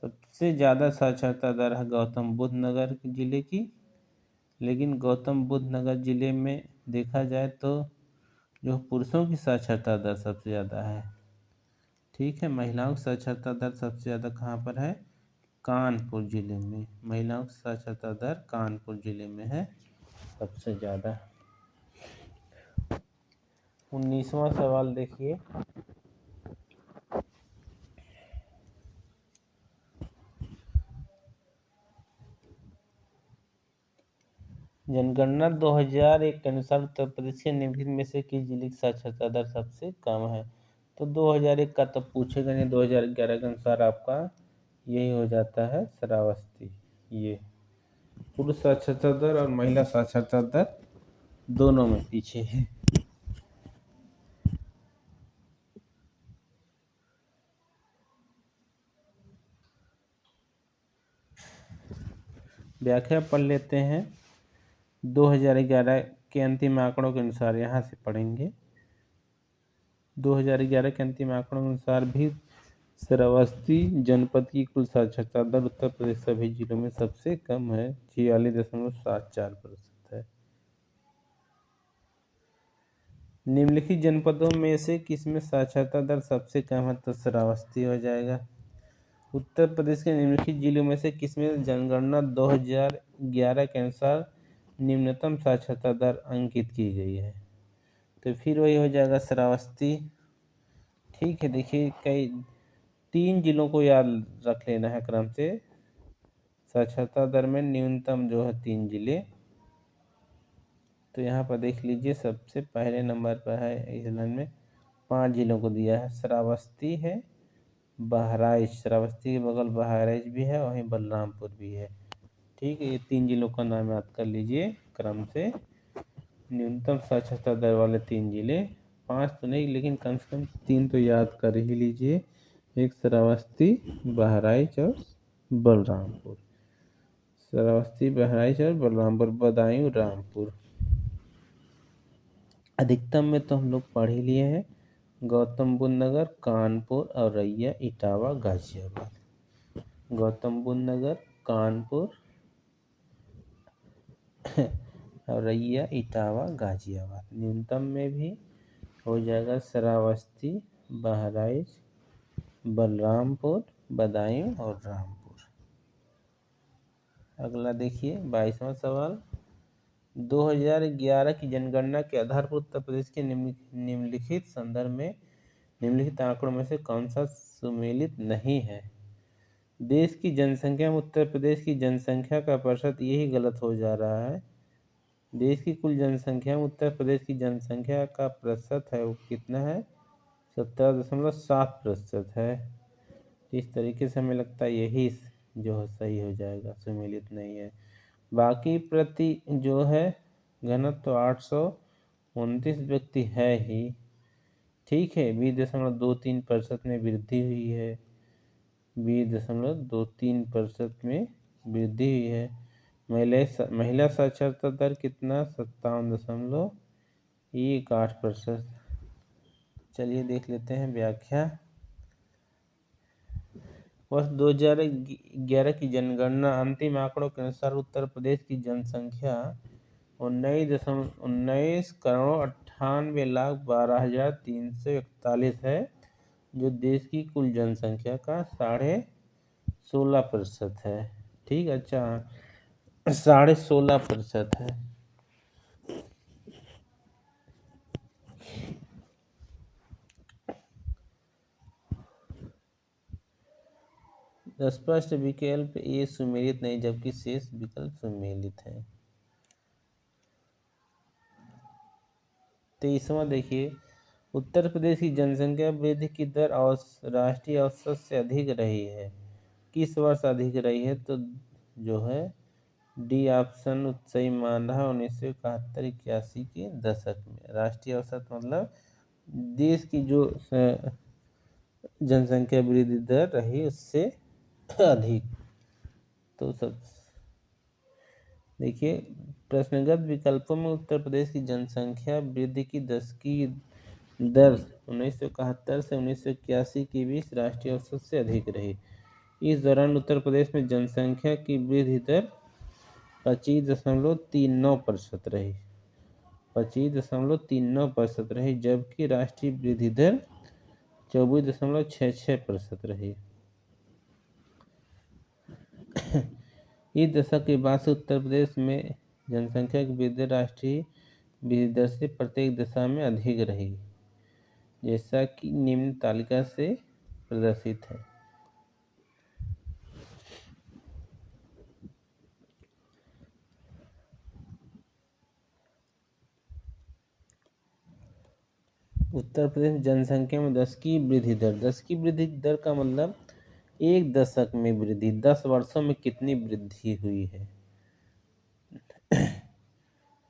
सबसे ज़्यादा साक्षरता दर है गौतम बुद्ध नगर जिले की, लेकिन गौतम बुद्ध नगर जिले में देखा जाए तो जो पुरुषों की साक्षरता दर सबसे ज़्यादा है, ठीक है। महिलाओं की साक्षरता दर सबसे ज़्यादा कहाँ पर है? कानपुर जिले में। महिलाओं की साक्षरता दर कानपुर जिले में है सबसे ज़्यादा। 19वां सवाल देखिए, जनगणना 2001 के अनुसार उत्तर प्रदेश के निम्नलिखित में से किस जिले की साक्षरता दर सबसे कम है? तो 2001 का तो पूछेगा नहीं, 2011 के अनुसार आपका यही हो जाता है श्रावस्ती। ये पुरुष साक्षरता दर और महिला साक्षरता दर दोनों में पीछे है। व्याख्या पढ़ लेते हैं। 2011 के अंतिम आंकड़ों के अनुसार यहाँ से पढ़ेंगे। 2011 के अंतिम आंकड़ों के अनुसार भी श्रावस्ती जनपद की कुल साक्षरता दर उत्तर प्रदेश सभी जिलों में सबसे कम है, 46.74% है। निम्नलिखित जनपदों में से किसमें साक्षरता दर सबसे कम है? तो श्रावस्ती हो जाएगा। उत्तर प्रदेश के निम्नलिखित जिलों में से किसमें जनगणना 2011 के अनुसार निम्नतम साक्षरता दर अंकित की गई है? तो फिर वही हो जाएगा श्रावस्ती, ठीक है। देखिए कई 3 जिलों को याद रख लेना है क्रम से। साक्षरता दर में न्यूनतम जो है 3 जिले, तो यहाँ पर देख लीजिए सबसे पहले नंबर पर है इस लाइन में 5 जिलों को दिया है। श्रावस्ती है, बहराइच, श्रावस्ती के बगल बहराइच भी है, वहीं बलरामपुर भी है, ठीक है। ये 3 जिलों का नाम याद कर लीजिए क्रम से। न्यूनतम साक्षरता दर वाले 3 जिले, 5 तो नहीं लेकिन कम से कम 3 तो याद कर ही लीजिए। एक श्रावस्ती, बहराइच और बलरामपुर। श्रावस्ती, बहराइच और बलरामपुर, बदायूं, रामपुर। अधिकतम में तो हम लोग पढ़ ही लिए हैं, गौतम बुद्ध नगर, कानपुर, औरैया, इटावा, गाजियाबाद। गौतम बुद्ध नगर, कानपुर, औरैया, इटावा, गाजियाबाद। न्यूनतम में भी हो जाएगा श्रावस्ती, बहराइच, बलरामपुर, बदायूं और रामपुर। अगला देखिए 22वां सवाल, 2011 की जनगणना के आधार पर उत्तर प्रदेश के निम्नलिखित संदर्भ में निम्नलिखित आंकड़ों में से कौन सा सुमेलित नहीं है? देश की जनसंख्या में उत्तर प्रदेश की जनसंख्या का प्रतिशत यही गलत हो जा रहा है। देश की कुल जनसंख्या में उत्तर प्रदेश की जनसंख्या का प्रतिशत है वो कितना है? 17.7% है। इस तरीके से हमें लगता है यही जो है सही हो जाएगा, सुमेलित नहीं है। बाकी प्रति जो है घनत्व तो 829 व्यक्ति है ही, ठीक है। 20.23% में वृद्धि हुई है, 20.23% में वृद्धि हुई है। महिला साक्षरता दर कितना? 57.18%। चलिए देख लेते हैं व्याख्या। वर्ष 2011 की जनगणना अंतिम आंकड़ों के अनुसार उत्तर प्रदेश की जनसंख्या 19,98,12,341 है, जो देश की कुल जनसंख्या का 16.5% है। ठीक, अच्छा 16.5% है। स्पष्ट विकल्प ए सुमेलित नहीं, जबकि शेष विकल्प सुमेलित है। 23वां देखिए, उत्तर प्रदेश की जनसंख्या वृद्धि की दर राष्ट्रीय औसत से अधिक रही है। किस वर्ष अधिक रही है? तो जो है डी ऑप्शन सही मान रहा है, 1971-81 के दशक में। राष्ट्रीय औसत मतलब देश की जो जनसंख्या वृद्धि दर रही उससे अधिक। तो सब देखिए, प्रश्नगत विकल्पों में उत्तर प्रदेश की जनसंख्या वृद्धि की दशकीय दर 1971 से 1981 के बीच राष्ट्रीय औसत से अधिक रही। इस दौरान उत्तर प्रदेश में जनसंख्या की वृद्धि दर 25.39% रही। 25.39% रही, जबकि राष्ट्रीय वृद्धि दर 24.66% रही। इस दशक के बाद से उत्तर प्रदेश में जनसंख्या की वृद्धि राष्ट्रीय वृद्धि दर से प्रत्येक दशा में अधिक रही, जैसा कि निम्न तालिका से प्रदर्शित है। उत्तर प्रदेश जनसंख्या में 10 की वृद्धि दर। 10 की वृद्धि दर का मतलब एक दशक में वृद्धि, 10 वर्षों में कितनी वृद्धि हुई है।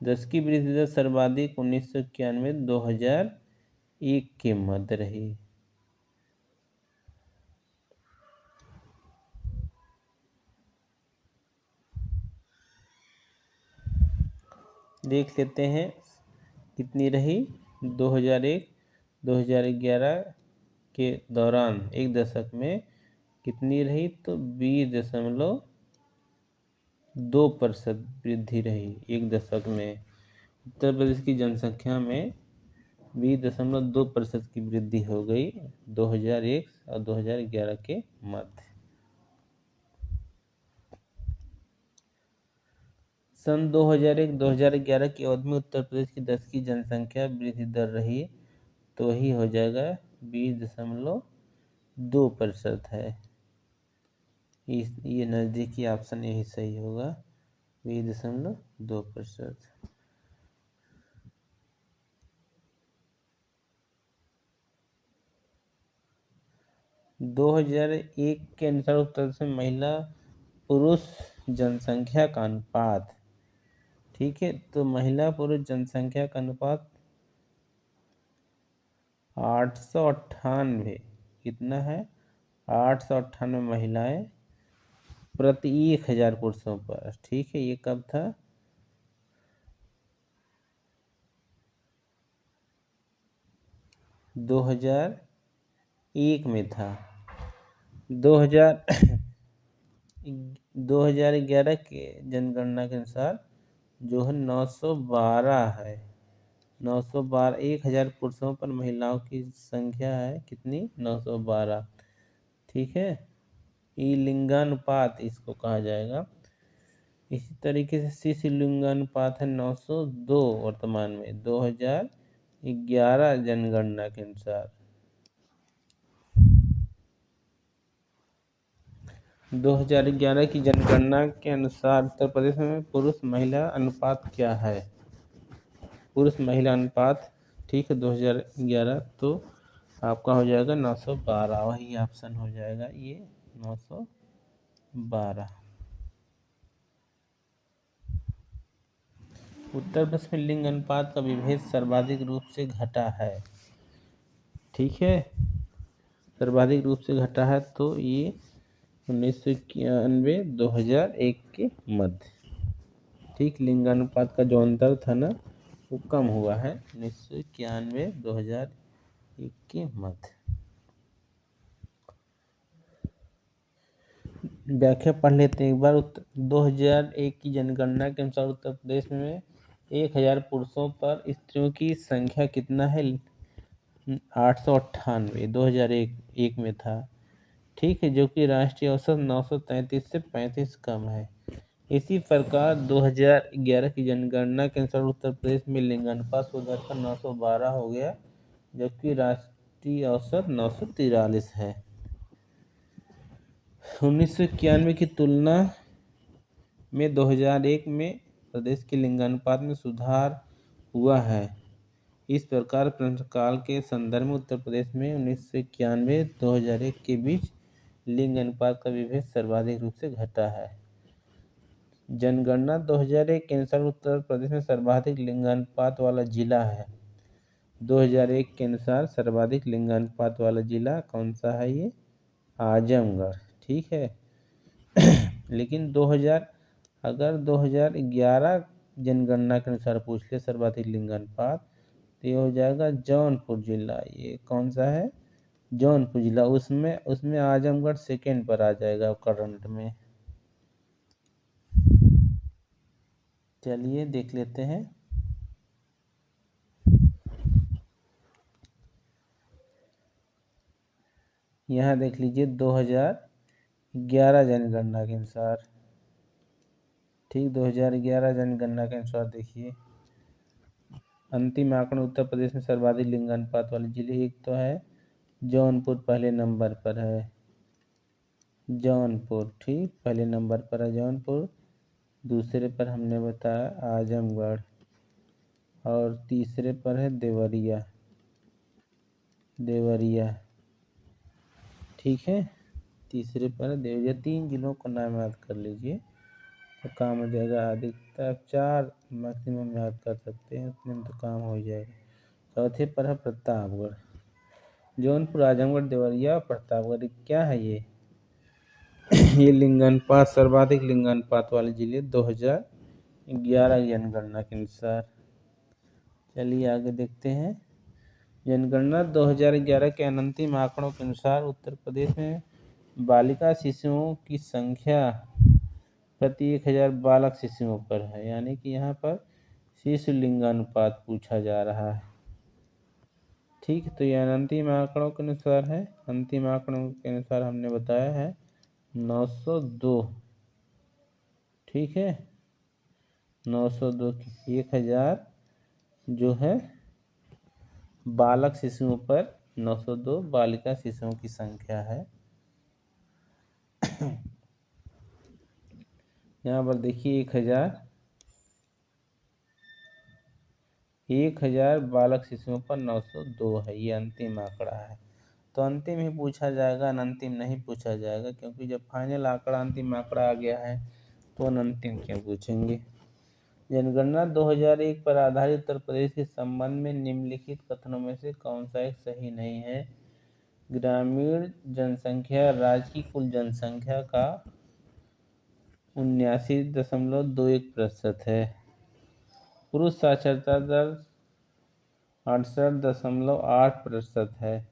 10 की वृद्धि दर सर्वाधिक 1991-2001 के मध्य रही। देख लेते हैं कितनी रही। 2001-2011 के दौरान एक दशक में कितनी रही? तो 20.2% वृद्धि रही एक दशक में। उत्तर प्रदेश की जनसंख्या में 20.2% की वृद्धि हो गई 2001 और 2011 के मध्य। सन 2001-2011 की अवधि में उत्तर प्रदेश की 10 की जनसंख्या वृद्धि दर रही, तो ही हो जाएगा 20.2% है। ये नज़दीकी ऑप्शन यही सही होगा, 20.2%। 2001 के अनुसार उत्तर प्रदेश में महिला पुरुष जनसंख्या का अनुपात, ठीक है, तो महिला पुरुष जनसंख्या का अनुपात 898 कितना है? 898 महिलाएं प्रति 1000 पुरुषों पर। ठीक है, ये कब था? 2001 में था। 2011 के जनगणना के अनुसार जो है 912 है। 912 1000 पुरुषों पर महिलाओं की संख्या है कितनी? 912। ठीक है, ये लिंगानुपात इसको कहा जाएगा। इसी तरीके से शिशु लिंगानुपात है 902 वर्तमान में 2011 जनगणना के अनुसार। 2011 की जनगणना के अनुसार उत्तर प्रदेश में पुरुष महिला अनुपात क्या है? पुरुष महिला अनुपात, ठीक है, 2011 तो आपका हो जाएगा 912, वही ऑप्शन हो जाएगा ये 912। उत्तर प्रदेश में लिंग अनुपात का विभेद सर्वाधिक रूप से घटा है। ठीक है, सर्वाधिक रूप से घटा है, तो ये 1991-2001 के मध्य। ठीक, लिंगानुपात का जो अंतर था ना वो कम हुआ है 1991-2001 के मध्य। व्याख्या पढ़ लेते हैं एक बार। 2001 की जनगणना के अनुसार उत्तर प्रदेश में 1000 पुरुषों पर स्त्रियों की संख्या कितना है? 898 2001 में था। ठीक है, जो कि राष्ट्रीय औसत 933 से 35 कम है। इसी प्रकार 2011 की जनगणना के अनुसार उत्तर प्रदेश में लिंगानुपात सुधरकर 912 हो गया, जबकि राष्ट्रीय औसत 943 है। 1991 की तुलना में 2001 में प्रदेश के लिंगानुपात में सुधार हुआ है। इस प्रकार प्रश्नकाल के संदर्भ में उत्तर प्रदेश में 1991-2001 के बीच लिंग अनुपात का विभेद सर्वाधिक रूप से घटा है। जनगणना 2001 के अनुसार उत्तर प्रदेश में सर्वाधिक लिंगानुपात वाला जिला है। 2001 के अनुसार सर्वाधिक लिंगानुपात वाला जिला कौन सा है? ये आजमगढ़। ठीक है। लेकिन 2011 जनगणना के अनुसार पूछ ले सर्वाधिक लिंगानुपात, तो ये हो जाएगा जौनपुर जिला। ये कौन सा है? जौनपुर जिला। उसमें आजमगढ़ सेकेंड पर आ जाएगा करंट में। चलिए देख लेते हैं। यहाँ देख लीजिए 2011 जनगणना के अनुसार। ठीक, 2011 जनगणना के अनुसार देखिए अंतिम आंकड़े उत्तर प्रदेश में सर्वाधिक लिंगानुपात वाले जिले। एक तो है जौनपुर, पहले नंबर पर है जौनपुर। ठीक, पहले नंबर पर है जौनपुर। दूसरे पर हमने बताया आजमगढ़, और तीसरे पर है देवरिया। ठीक है, तीसरे पर है देवरिया। 3 जिलों का नाम याद कर लीजिए तो काम हो जाएगा। अधिकतर 4 मैक्सिमम याद कर सकते हैं, उतने में तो काम हो जाएगा। चौथे पर है प्रतापगढ़। जौनपुर, आजमगढ़, देवरिया, प्रतापगढ़ क्या है ये? ये लिंगानुपात, सर्वाधिक लिंगानुपात वाले जिले 2011 जनगणना के अनुसार। चलिए आगे देखते हैं। जनगणना 2011 के अंतिम आंकड़ों के अनुसार उत्तर प्रदेश में बालिका शिशुओं की संख्या प्रति 1000 बालक शिशुओं पर है, यानी कि यहाँ पर शिशु लिंगानुपात पूछा जा रहा है। ठीक, तो यह अंतिम आंकड़ों के अनुसार है। अंतिम आंकड़ों के अनुसार हमने बताया है 902। ठीक है, 902 की 1000 जो है बालक शिशुओं पर 902 बालिका शिशुओं की संख्या है। यहाँ पर देखिए 1000 बालक शिशुओं पर 902 है। ये अंतिम आंकड़ा है। तो अंतिम ही पूछा जाएगा, अनंतिम नहीं पूछा जाएगा, क्योंकि जब फाइनल आंकड़ा अंतिम आंकड़ा आ गया है तो अनंतिम क्यों पूछेंगे। जनगणना 2001 पर आधारित उत्तर प्रदेश के संबंध में निम्नलिखित कथनों में से कौन सा एक सही नहीं है? ग्रामीण जनसंख्या राज्य की कुल जनसंख्या का 79.21% है। पुरुष साक्षरता दर 68.8% है।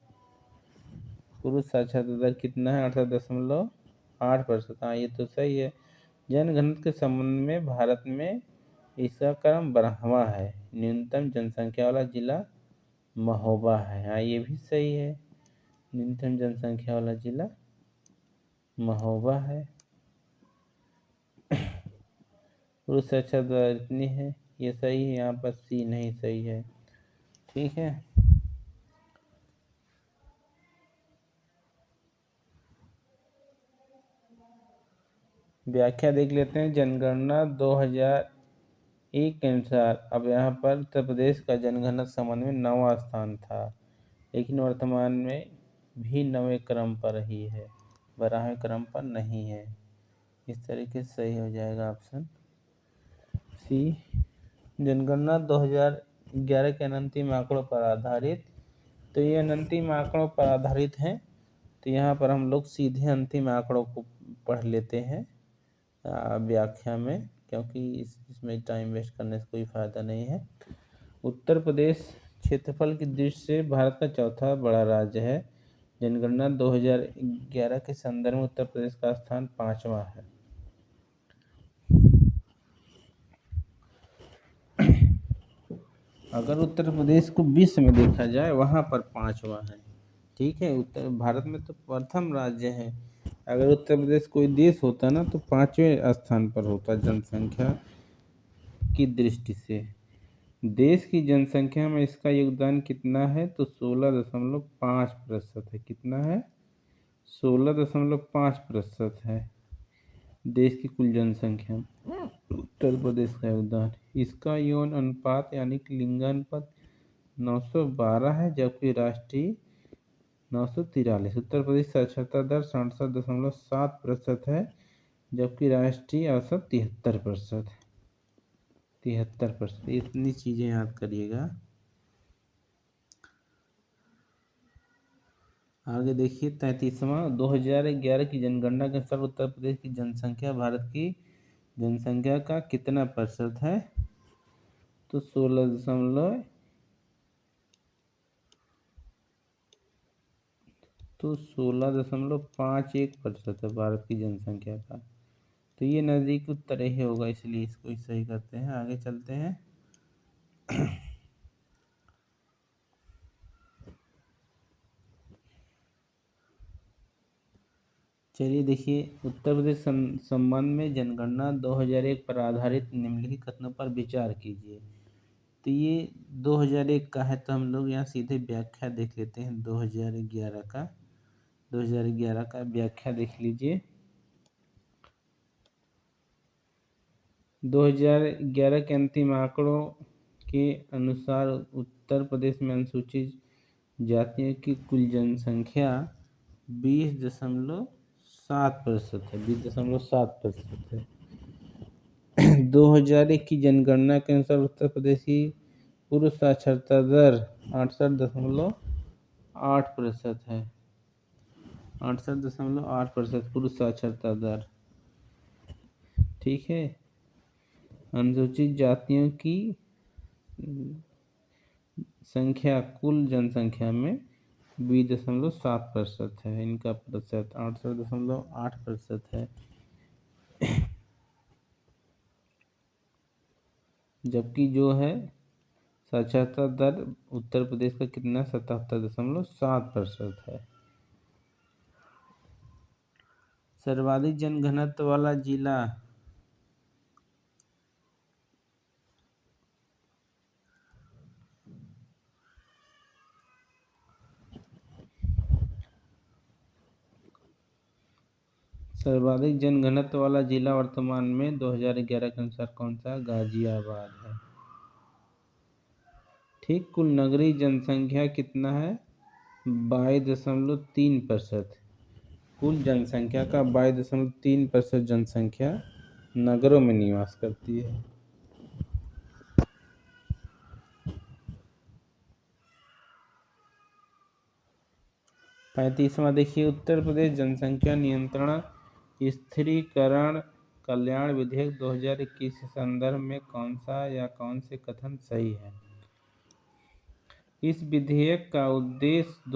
पुरुष साक्षरता दर कितना है? 68.8%। हाँ, ये तो सही है। जनघनत्व के संबंध में भारत में इसका क्रम 12वां है। न्यूनतम जनसंख्या वाला जिला महोबा है। हाँ, ये भी सही है। न्यूनतम जनसंख्या वाला जिला महोबा है। पुरुष साक्षरता दर इतनी है, ये सही है। यहाँ पर सी नहीं सही है। ठीक है, व्याख्या देख लेते हैं। जनगणना 2001 के अनुसार अब यहाँ पर उत्तर प्रदेश का जनगणना संबंध में 9वां स्थान था, लेकिन वर्तमान में भी 9वें क्रम पर ही है, 12वें क्रम पर नहीं है। इस तरीके से सही हो जाएगा ऑप्शन सी। जनगणना 2011 के अंतिम आंकड़ों पर आधारित, तो ये अंतिम आंकड़ों पर आधारित हैं, तो यहाँ पर हम लोग सीधे अंतिम आंकड़ों को पढ़ लेते हैं व्याख्या में, क्योंकि इसमें टाइम वेस्ट करने से कोई फ़ायदा नहीं है। उत्तर प्रदेश क्षेत्रफल की दृष्टि से भारत का चौथा बड़ा राज्य है। जनगणना 2011 के संदर्भ में उत्तर प्रदेश का स्थान 5वां है। अगर उत्तर प्रदेश को विश्व में देखा जाए वहाँ पर 5वां है। ठीक है, उत्तर भारत में तो प्रथम राज्य है। अगर उत्तर प्रदेश कोई देश होता ना तो 5वें स्थान पर होता जनसंख्या की दृष्टि से। देश की जनसंख्या में इसका योगदान कितना है तो 16.5% है। कितना है? 16.5% है देश की कुल जनसंख्या में उत्तर प्रदेश का योगदान। इसका यौन अनुपात यानी कि लिंगानुपात 912 है, जबकि राष्ट्रीय 943। उत्तर प्रदेश साक्षरता दर 67.7% है, जबकि राष्ट्रीय औसत 73%। 73%। इतनी चीज़ें याद करिएगा। आगे देखिए 33वां 2011 की जनगणना के अनुसार उत्तर प्रदेश की जनसंख्या भारत की जनसंख्या का कितना प्रतिशत है तो 16.51% है भारत की जनसंख्या का। तो ये नज़दीक उत्तर ही होगा, इसलिए इसको ही सही करते हैं। आगे चलते हैं। चलिए देखिए, उत्तर प्रदेश संबंध में जनगणना 2001 पर आधारित निम्नलिखित कथनों पर विचार कीजिए। तो ये 2001 का है, तो हम लोग यहाँ सीधे व्याख्या देख लेते हैं 2011 का। 2011 का व्याख्या देख लीजिए। 2011 के अंतिम आंकड़ों के अनुसार उत्तर प्रदेश में अनुसूचित जातियों की कुल जनसंख्या 20.7% है। 20.7% है। 2001 की जनगणना के अनुसार उत्तर प्रदेश की पुरुष साक्षरता दर 68.8% है। 68.8% पुरुष साक्षरता दर। ठीक है। अनुसूचित जातियों की संख्या कुल जनसंख्या में 20.7% है। इनका प्रतिशत 68.8% है। जबकि जो है साक्षरता दर उत्तर प्रदेश का कितना 77.7% है। सर्वाधिक जनघनत्व वाला जिला सर्वाधिक जनघनत्व वाला जिला वर्तमान में 2011 के अनुसार कौन सा? गाजियाबाद है। ठीक। कुल नगरीय जनसंख्या कितना है? 22.3%। कुल जनसंख्या का 22.3% जनसंख्या नगरों में निवास करती है। पैंतीसवां देखिए, उत्तर प्रदेश जनसंख्या नियंत्रण स्थिरीकरण कल्याण विधेयक 2021 के संदर्भ में कौन सा या कौन से कथन सही है? इस विधेयक का उद्देश्य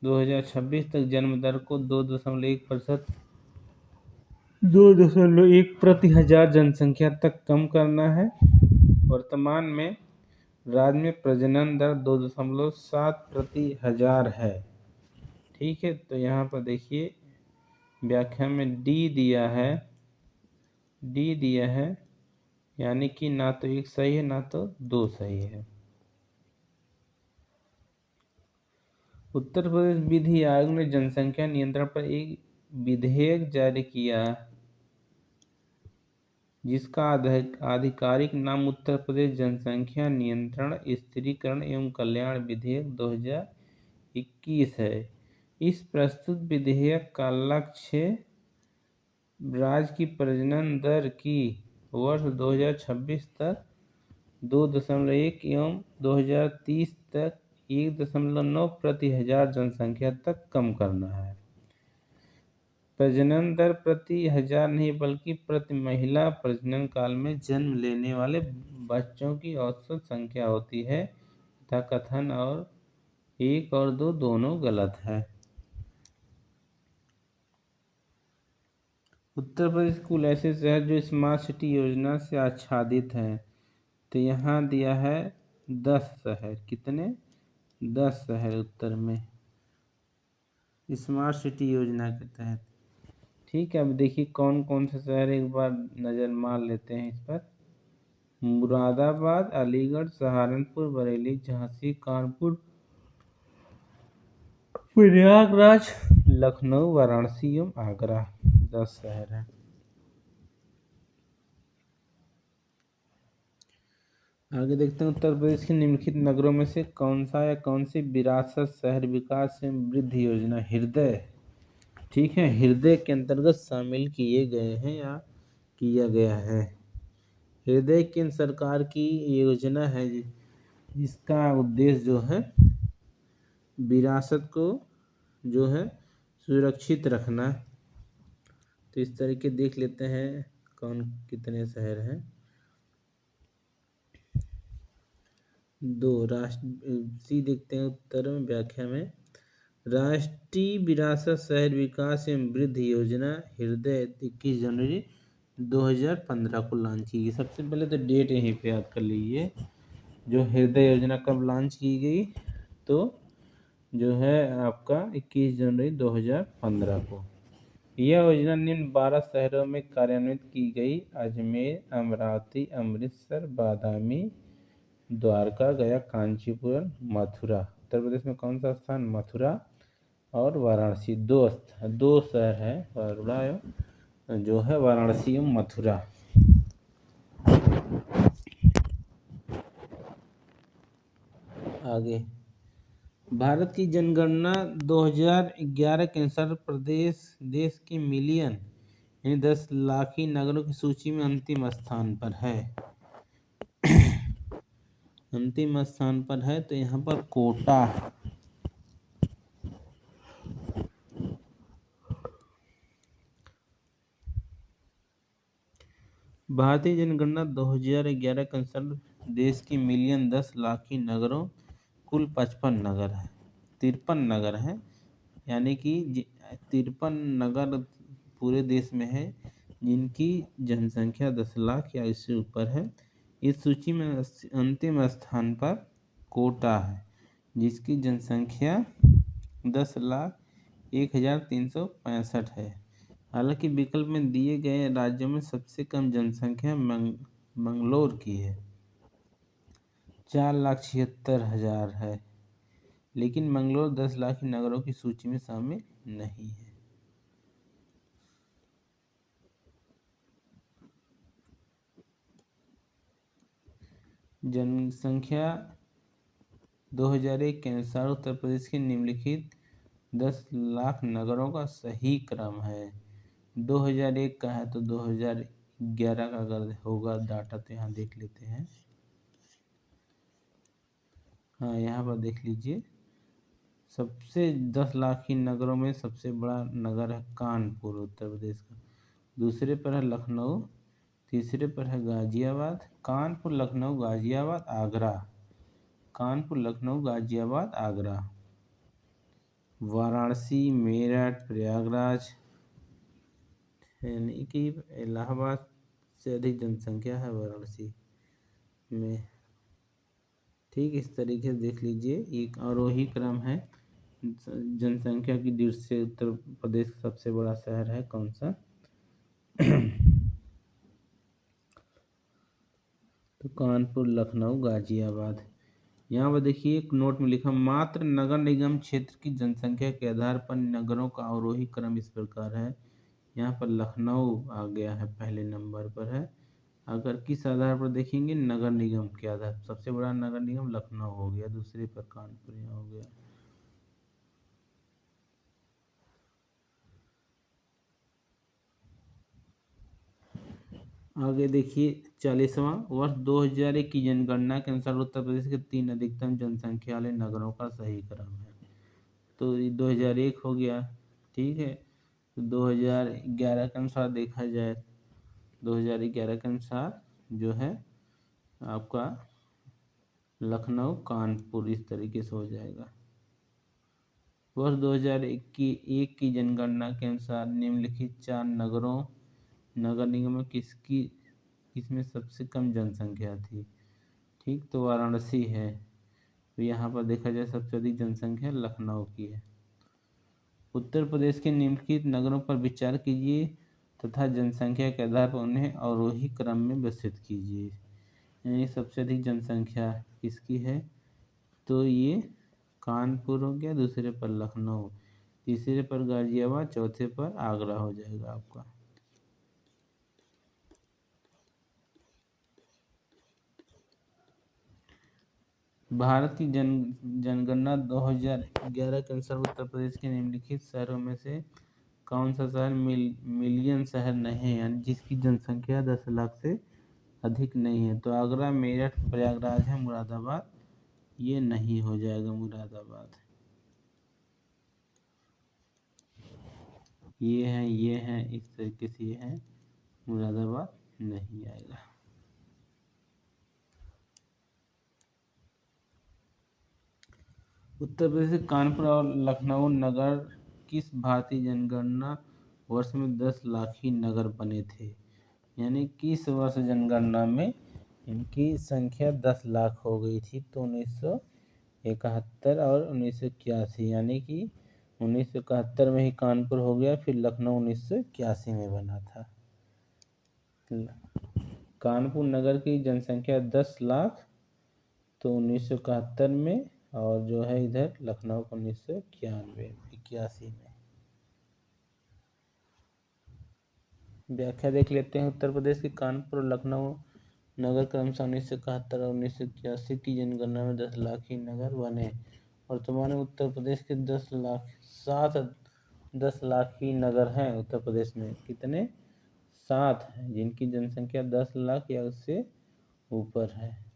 2026 तक जन्म दर को 2.1 प्रति हजार जनसंख्या तक कम करना है। वर्तमान में राज्य में प्रजनन दर 2.7 प्रति हजार है। ठीक है, तो यहाँ पर देखिए व्याख्या में डी दिया है, यानी कि ना तो एक सही है ना तो दो सही है। उत्तर प्रदेश विधि आयोग ने जनसंख्या नियंत्रण पर एक विधेयक जारी किया जिसका आधिकारिक नाम उत्तर प्रदेश जनसंख्या नियंत्रण स्थिरीकरण एवं कल्याण विधेयक 2021 है। इस प्रस्तुत विधेयक का लक्ष्य राज्य की प्रजनन दर की वर्ष 2026 तक 2.1 एवं 2030 तक 1.9 प्रति हजार जनसंख्या तक कम करना है। प्रजनन दर प्रति हजार नहीं बल्कि प्रति महिला प्रजनन काल में जन्म लेने वाले बच्चों की औसत संख्या होती है। तथा कथन और 1 और 2 दोनों गलत है। उत्तर प्रदेश कुल ऐसे शहर जो स्मार्ट सिटी योजना से आच्छादित हैं, तो यहाँ दिया है 10 शहर। कितने? 10 शहर उत्तर में स्मार्ट सिटी योजना के तहत। ठीक है, अब देखिए कौन कौन से शहर, एक बार नज़र मार लेते हैं इस पर। मुरादाबाद, अलीगढ़, सहारनपुर, बरेली, झांसी, कानपुर, प्रयागराज, लखनऊ, वाराणसी एवं आगरा। 10 शहर हैं। आगे देखते हैं उत्तर प्रदेश के निम्नलिखित नगरों में से कौन सा या कौन सी विरासत शहर विकास एवं वृद्धि योजना हृदय, ठीक है, हृदय के अंतर्गत शामिल किए गए हैं या किया गया है। हृदय केंद्र सरकार की योजना है जिसका उद्देश्य जो है विरासत को जो है सुरक्षित रखना। तो इस तरीके देख लेते हैं कौन कितने शहर हैं। 2 राष्ट्र देखते हैं उत्तर में व्याख्या में। राष्ट्रीय विरासत शहर विकास एवं वृद्धि योजना हृदय 21 जनवरी 2015 को लॉन्च की गई। सबसे पहले तो डेट यहीं पे याद कर लीजिए, जो हृदय योजना कब लॉन्च की गई, तो जो है आपका 21 जनवरी 2015 को। यह योजना निम्न 12 शहरों में कार्यान्वित की गई: अजमेर, अमरावती, अमृतसर, बादामी, द्वारका, गया, कांचीपुरम, मथुरा। उत्तर प्रदेश में कौन सा स्थान? मथुरा और वाराणसी। दो शहर है, बड़ोड़ा जो है वाराणसी एवं मथुरा। आगे भारत की जनगणना 2011 के अनुसार प्रदेश देश के मिलियन यानी 10 लाखी नगरों की सूची में अंतिम स्थान पर है। अंतिम स्थान पर है, तो यहाँ पर कोटा। भारतीय जनगणना 2011 के अनुसार देश की मिलियन 10 लाखी नगरों कुल 55 नगर है, 53 नगर हैं, यानी कि 53 नगर पूरे देश में है जिनकी जनसंख्या 10 लाख या इससे ऊपर है। इस सूची में अंतिम स्थान पर कोटा है जिसकी जनसंख्या 10,01,365 है। हालांकि विकल्प में दिए गए राज्यों में सबसे कम जनसंख्या मंगलोर की है, 4,76,000 है, लेकिन मंगलोर 10 लाख नगरों की सूची में शामिल नहीं है। जनसंख्या 2001 के अनुसार उत्तर प्रदेश के निम्नलिखित 10 लाख नगरों का सही क्रम है। 2001 का है, तो 2011 का अगर होगा डाटा तो यहाँ देख लेते हैं। हाँ, यहाँ पर देख लीजिए, सबसे 10 लाखी नगरों में सबसे बड़ा नगर है कानपुर उत्तर प्रदेश का, दूसरे पर है लखनऊ, तीसरे पर है गाजियाबाद। कानपुर, लखनऊ, गाजियाबाद, आगरा। कानपुर, लखनऊ, गाजियाबाद, आगरा। वाराणसी, मेरठ, प्रयागराज, यानी कि इलाहाबाद से अधिक जनसंख्या है वाराणसी में। ठीक इस तरीके से देख लीजिए, एक आरोही क्रम है जनसंख्या की दृष्टि से। उत्तर प्रदेश का सबसे बड़ा शहर है कौन सा? तो कानपुर, लखनऊ, गाजियाबाद। यहाँ पर देखिए एक नोट में लिखा, मात्र नगर निगम क्षेत्र की जनसंख्या के आधार पर नगरों का अवरोही क्रम इस प्रकार है। यहाँ पर लखनऊ आ गया है, पहले नंबर पर है। अगर किस आधार पर देखेंगे? नगर निगम के आधार पर। सबसे बड़ा नगर निगम लखनऊ हो गया, दूसरे पर कानपुर यहाँ हो गया। आगे देखिए 40वां वर्ष 2001 की जनगणना के अनुसार उत्तर प्रदेश के 3 अधिकतम जनसंख्या वाले नगरों का सही क्रम है। तो 2001 हो गया, ठीक है। तो 2011 के अनुसार देखा जाए, 2011 के अनुसार जो है आपका लखनऊ, कानपुर इस तरीके से हो जाएगा। वर्ष 2001 की जनगणना के अनुसार निम्नलिखित 4 नगर निगमों किसमें सबसे कम जनसंख्या थी। ठीक, तो वाराणसी है। तो यहाँ पर देखा जाए सबसे अधिक जनसंख्या लखनऊ की है। उत्तर प्रदेश के निम्नलिखित नगरों पर विचार कीजिए तथा जनसंख्या के आधार पर उन्हें अवरोही क्रम में व्यवस्थित कीजिए। यानी सबसे अधिक जनसंख्या किसकी है, तो ये कानपुर हो गया, दूसरे पर लखनऊ, तीसरे पर गाजियाबाद, चौथे पर आगरा हो जाएगा आपका। भारत की जनगणना 2011 के अनुसार उत्तर प्रदेश के निम्नलिखित शहरों में से कौन सा शहर मिलियन शहर नहीं है, यानी जिसकी जनसंख्या 10 लाख से अधिक नहीं है। तो आगरा, मेरठ, प्रयागराज है, मुरादाबाद ये नहीं हो जाएगा। मुरादाबाद ये है इस तरीके से ये है, मुरादाबाद नहीं आएगा। उत्तर प्रदेश के कानपुर और लखनऊ नगर किस भारतीय जनगणना वर्ष में 10 लाखी नगर बने थे। यानी किस वर्ष जनगणना में इनकी संख्या 10 लाख हो गई थी, तो 1971 और 1981, यानी कि 1971 में ही कानपुर हो गया, फिर लखनऊ 1981 में बना था। कानपुर नगर की जनसंख्या 10 लाख तो 1971 में, और जो है इधर लखनऊ 1981 में। व्याख्या देख लेते हैं। उत्तर प्रदेश के कानपुर और लखनऊ नगर क्रमशः 1971 और 1981 की जनगणना में 10 लाखी नगर बने। वर्तमान में उत्तर प्रदेश के 10 लाखी नगर हैं। उत्तर प्रदेश में कितने? 7 हैं, जिनकी जनसंख्या 10 लाख या उससे ऊपर है।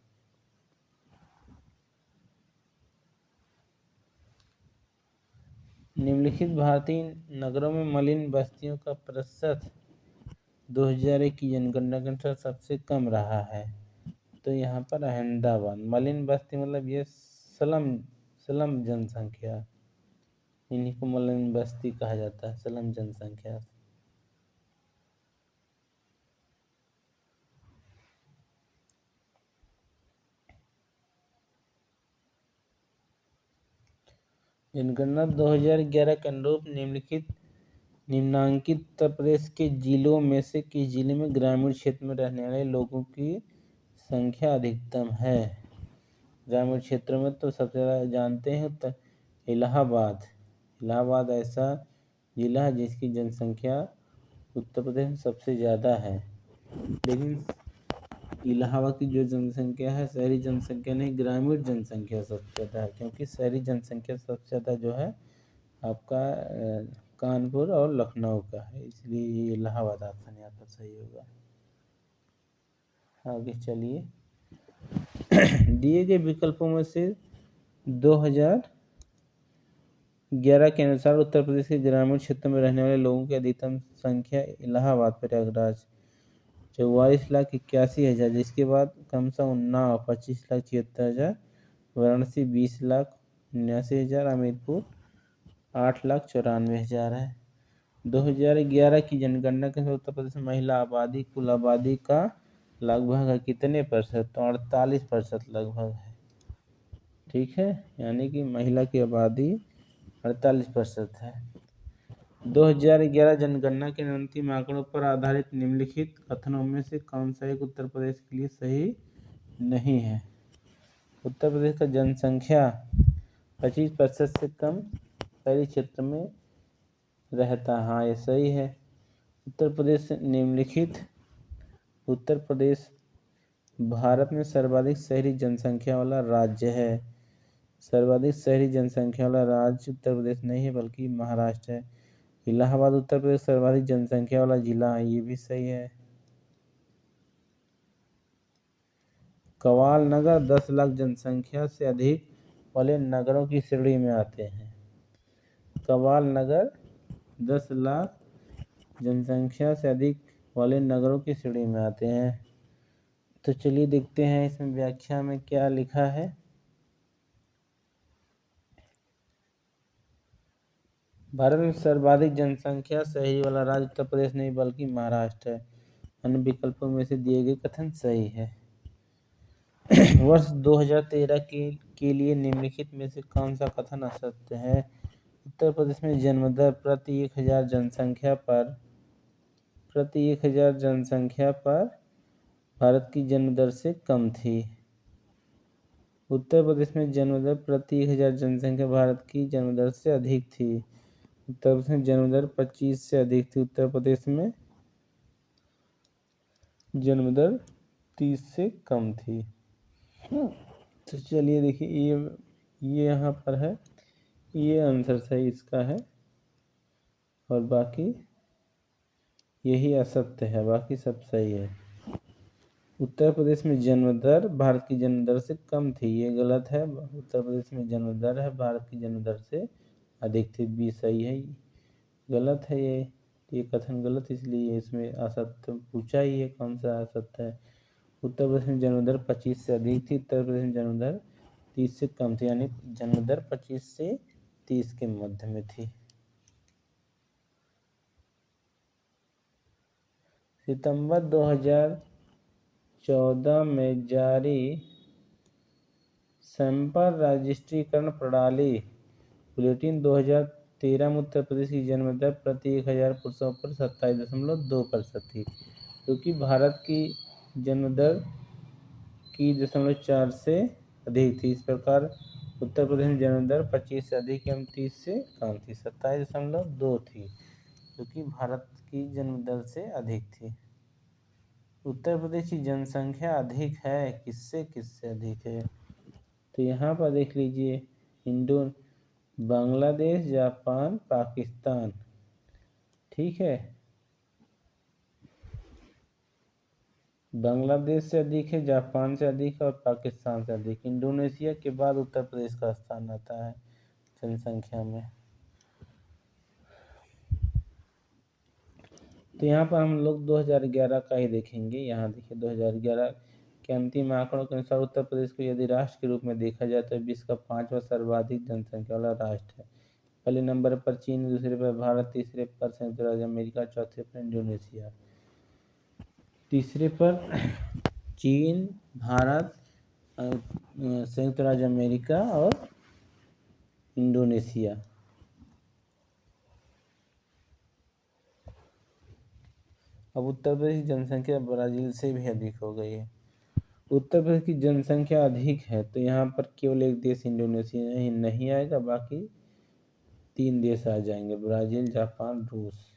निम्नलिखित भारतीय नगरों में मलिन बस्तियों का प्रतिशत 2001 की जनगणना के अनुसार सबसे कम रहा है। तो यहाँ पर अहमदाबाद। मलिन बस्ती मतलब ये स्लम जनसंख्या, इन्हीं को मलिन बस्ती कहा जाता है, स्लम जनसंख्या। जनगणना 2011 के अनुरूप निम्नांकित उत्तर प्रदेश के जिलों में से किस जिले में ग्रामीण क्षेत्र में रहने वाले लोगों की संख्या अधिकतम है। ग्रामीण क्षेत्रों में तो सबसे ज़्यादा जानते हैं तो इलाहाबाद ऐसा जिला है जिसकी जनसंख्या उत्तर प्रदेश में सबसे ज़्यादा है। लेकिन इलाहाबाद की जो जनसंख्या है शहरी जनसंख्या नहीं, ग्रामीण जनसंख्या सबसे ज़्यादा है, क्योंकि शहरी जनसंख्या सबसे ज़्यादा जो है आपका कानपुर और लखनऊ का है, इसलिए ये इलाहाबाद ऑप्शन यहाँ पर सही होगा। आगे चलिए। दिए गए विकल्पों में से 2011 के अनुसार उत्तर प्रदेश के ग्रामीण क्षेत्र में रहने वाले लोगों की अधिकतम संख्या इलाहाबाद, प्रयागराज 44,81,000, जिसके बाद क्रमशः उन्नाव 25,76,000, वाराणसी 20,79,000, हमीरपुर 8,94,000 है। 2011 की जनगणना के अनुसार उत्तर प्रदेश में महिला आबादी कुल आबादी का लगभग कितने %? तो 48% लगभग है। ठीक है, यानी कि महिला की आबादी 48% है। 2011 जनगणना के अंतिम आंकड़ों पर आधारित निम्नलिखित कथनों में से कौन सा एक उत्तर प्रदेश के लिए सही नहीं है। उत्तर प्रदेश का जनसंख्या 25% से कम शहरी क्षेत्र में रहता, हाँ ये सही है। उत्तर प्रदेश भारत में सर्वाधिक शहरी जनसंख्या वाला राज्य है। सर्वाधिक शहरी जनसंख्या वाला राज्य उत्तर प्रदेश नहीं है बल्कि महाराष्ट्र है। इलाहाबाद उत्तर प्रदेश सर्वाधिक जनसंख्या वाला जिला है, ये भी सही है। कवाल नगर 10 लाख जनसंख्या से अधिक वाले नगरों की श्रेणी में आते हैं। कवाल नगर 10 लाख जनसंख्या से अधिक वाले नगरों की श्रेणी में आते हैं। तो चलिए देखते हैं इसमें व्याख्या में क्या लिखा है। भारत में सर्वाधिक जनसंख्या शहरी वाला राज्य उत्तर प्रदेश नहीं बल्कि महाराष्ट्र है। अन्य विकल्पों में से दिए गए कथन सही है। वर्ष 2013 के लिए निम्नलिखित में से कौन सा कथन असत्य है? उत्तर प्रदेश में जन्म दर प्रति 1000 जनसंख्या पर भारत की जन्म दर से कम थी। उत्तर प्रदेश में जन्म दर प्रति 1000 जनसंख्या भारत की जन्म दर से अधिक थी। उत्तर प्रदेश में जन्म दर 25 से अधिक थी। उत्तर प्रदेश में जन्म दर 30 से कम थी। तो चलिए देखिए ये यहाँ पर है, ये आंसर सही इसका है और बाकी यही असत्य है, बाकी सब सही है। उत्तर प्रदेश में जन्म दर भारत की जन्म दर से कम थी, ये गलत है। उत्तर प्रदेश में जन्म दर है भारत की जन्म दर से अधिक थी, बी सही है। गलत है ये कथन गलत, इसलिए इसमें असत्य पूछा ही है, कौन सा असत्य है। उत्तर प्रदेश में जन्म दर 25 से अधिक थी, उत्तर प्रदेश में जन्म दर 30 से कम थी, यानी जन्म दर 25 से 30 के मध्य में थी। सितंबर 2014 में जारी सैंपल रजिस्ट्रीकरण प्रणाली बुलेटिन 2013 में उत्तर प्रदेश की जन्म दर प्रति 1000 पुरुषों पर 27.2% थी, क्योंकि भारत की जन्म दर की 0.4 से अधिक थी। इस प्रकार उत्तर प्रदेश में जन्म दर 25 से अधिक एवं 30 से कम थी, 27.2 थी, क्योंकि भारत की जन्म दर से अधिक थी। उत्तर प्रदेश की जनसंख्या अधिक है, किससे किससे अधिक है? तो यहाँ पर देख लीजिए, बांग्लादेश, जापान, पाकिस्तान, ठीक है। बांग्लादेश से अधिक है, जापान से अधिक है और पाकिस्तान से अधिक। इंडोनेशिया के बाद उत्तर प्रदेश का स्थान आता है जनसंख्या में। तो यहाँ पर हम लोग 2011 का ही देखेंगे। यहाँ देखिए 2011 के अंतिम आंकड़ों के अनुसार उत्तर प्रदेश को यदि राष्ट्र के रूप में देखा जाए तो विश्व का 5वां सर्वाधिक जनसंख्या वाला राष्ट्र है। पहले नंबर पर चीन, दूसरे पर भारत, तीसरे पर संयुक्त राज्य अमेरिका, चौथे पर इंडोनेशिया। तीसरे पर चीन, भारत, संयुक्त राज्य अमेरिका और इंडोनेशिया। अब उत्तर प्रदेश की जनसंख्या ब्राजील से भी अधिक हो गई है। उत्तर प्रदेश की जनसंख्या अधिक है तो यहाँ पर केवल एक देश इंडोनेशिया ही नहीं आएगा, बाकी 3 देश आ जाएंगे, ब्राजील, जापान, रूस।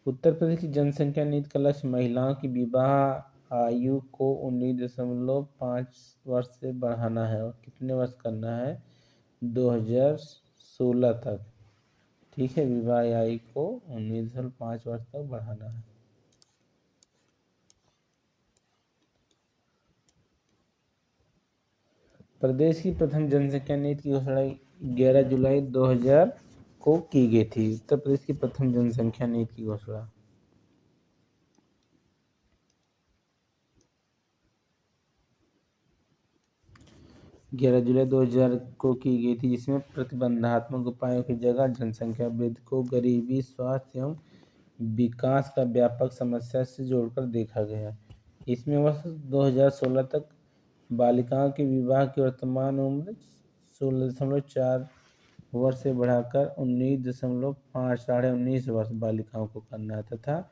उत्तर प्रदेश की जनसंख्या नीति का लक्ष्य महिलाओं की विवाह आयु को 19.5 वर्ष से बढ़ाना है। और कितने वर्ष करना है? 2016 तक, ठीक है। विवाह आयु को 19.5 वर्ष तक बढ़ाना है। प्रदेश की प्रथम जनसंख्या नीति की घोषणा 11 जुलाई 2000 को की गई थी। उत्तर प्रदेश की प्रथम जनसंख्या नीति की घोषणा 11 जुलाई 2000 को की गई थी, जिसमें प्रतिबंधात्मक उपायों की जगह जनसंख्या वृद्धि को गरीबी, स्वास्थ्य एवं विकास का व्यापक समस्या से जोड़कर देखा गया। इसमें वर्ष 2016 तक बालिकाओं के विवाह की वर्तमान उम्र 16.4 वर्ष से बढ़ाकर 19.5 वर्ष बालिकाओं को करना है तथा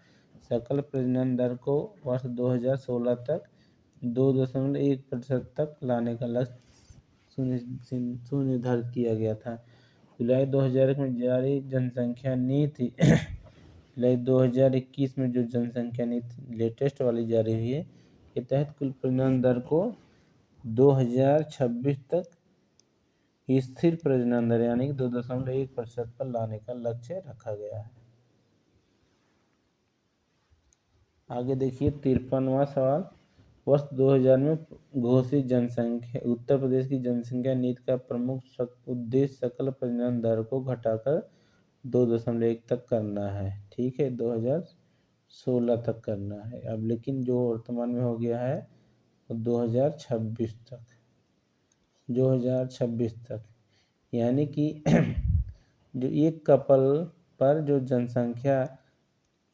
सकल प्रजनन दर को वर्ष 2016 तक 2.1% तक लाने का लक्ष्य सुनिर्धारित किया गया था। जुलाई 2001 में जारी जनसंख्या नीति जुलाई 2021 में जो जनसंख्या नीति लेटेस्ट वाली जारी हुई है, के तहत कुल प्रजनन दर को 2026 तक स्थिर प्रजनन दर यानी कि 2.1% पर लाने का लक्ष्य रखा गया है। आगे देखिए 53वां सवाल, वर्ष 2000 में घोषित जनसंख्या उत्तर प्रदेश की जनसंख्या नीति का प्रमुख उद्देश्य सकल प्रजनन दर को घटाकर 2.1 तक करना है, ठीक है। 2016 तक करना है अब, लेकिन जो वर्तमान में हो गया है वो 2026 तक, यानी कि जो एक कपल पर जो जनसंख्या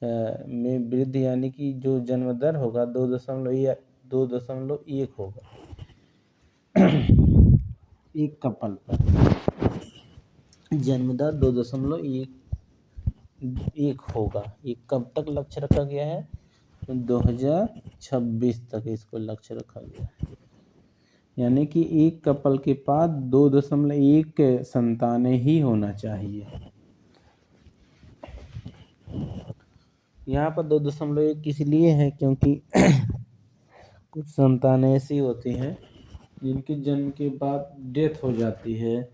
में वृद्धि यानी कि जो जन्म दर होगा 2.1 होगा एक कपल पर जन्म दर 2.1 होगा। ये कब तक लक्ष्य रखा गया है? तो 2026 तक इसको लक्ष्य रखा गया है। यानी कि एक कपल के पास 2.1 संतानें ही होना चाहिए। यहाँ पर 2.1 इसलिए है क्योंकि कुछ संतानें ऐसी होती हैं जिनके जन्म के बाद डेथ हो जाती है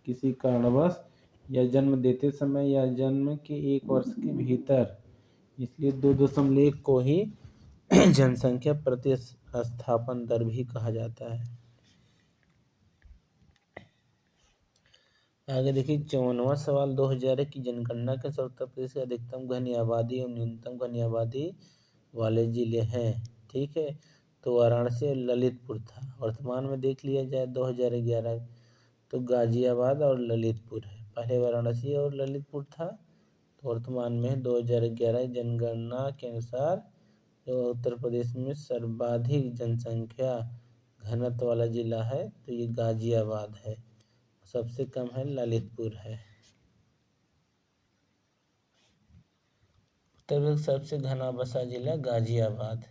किसी कारणवश, या जन्म देते समय या जन्म के 1 वर्ष के भीतर, इसलिए 2.1 को ही जनसंख्या प्रतिस्थापन दर भी कहा जाता है। आगे देखिए 54वां सवाल, 2001 की जनगणना के अनुसार उत्तर प्रदेश की अधिकतम घनी आबादी और न्यूनतम घनी आबादी वाले जिले हैं। ठीक है, तो वाराणसी और ललितपुर था। वर्तमान में देख लिया जाए 2011 तो गाजियाबाद और ललितपुर है। पहले वाराणसी और ललितपुर था, तो वर्तमान में 2011 जनगणना के अनुसार जो उत्तर प्रदेश में सर्वाधिक जनसंख्या घनत्व वाला जिला है तो ये गाजियाबाद है, सबसे कम है ललितपुर है। उत्तर प्रदेश सबसे घना बसा जिला गाजियाबाद।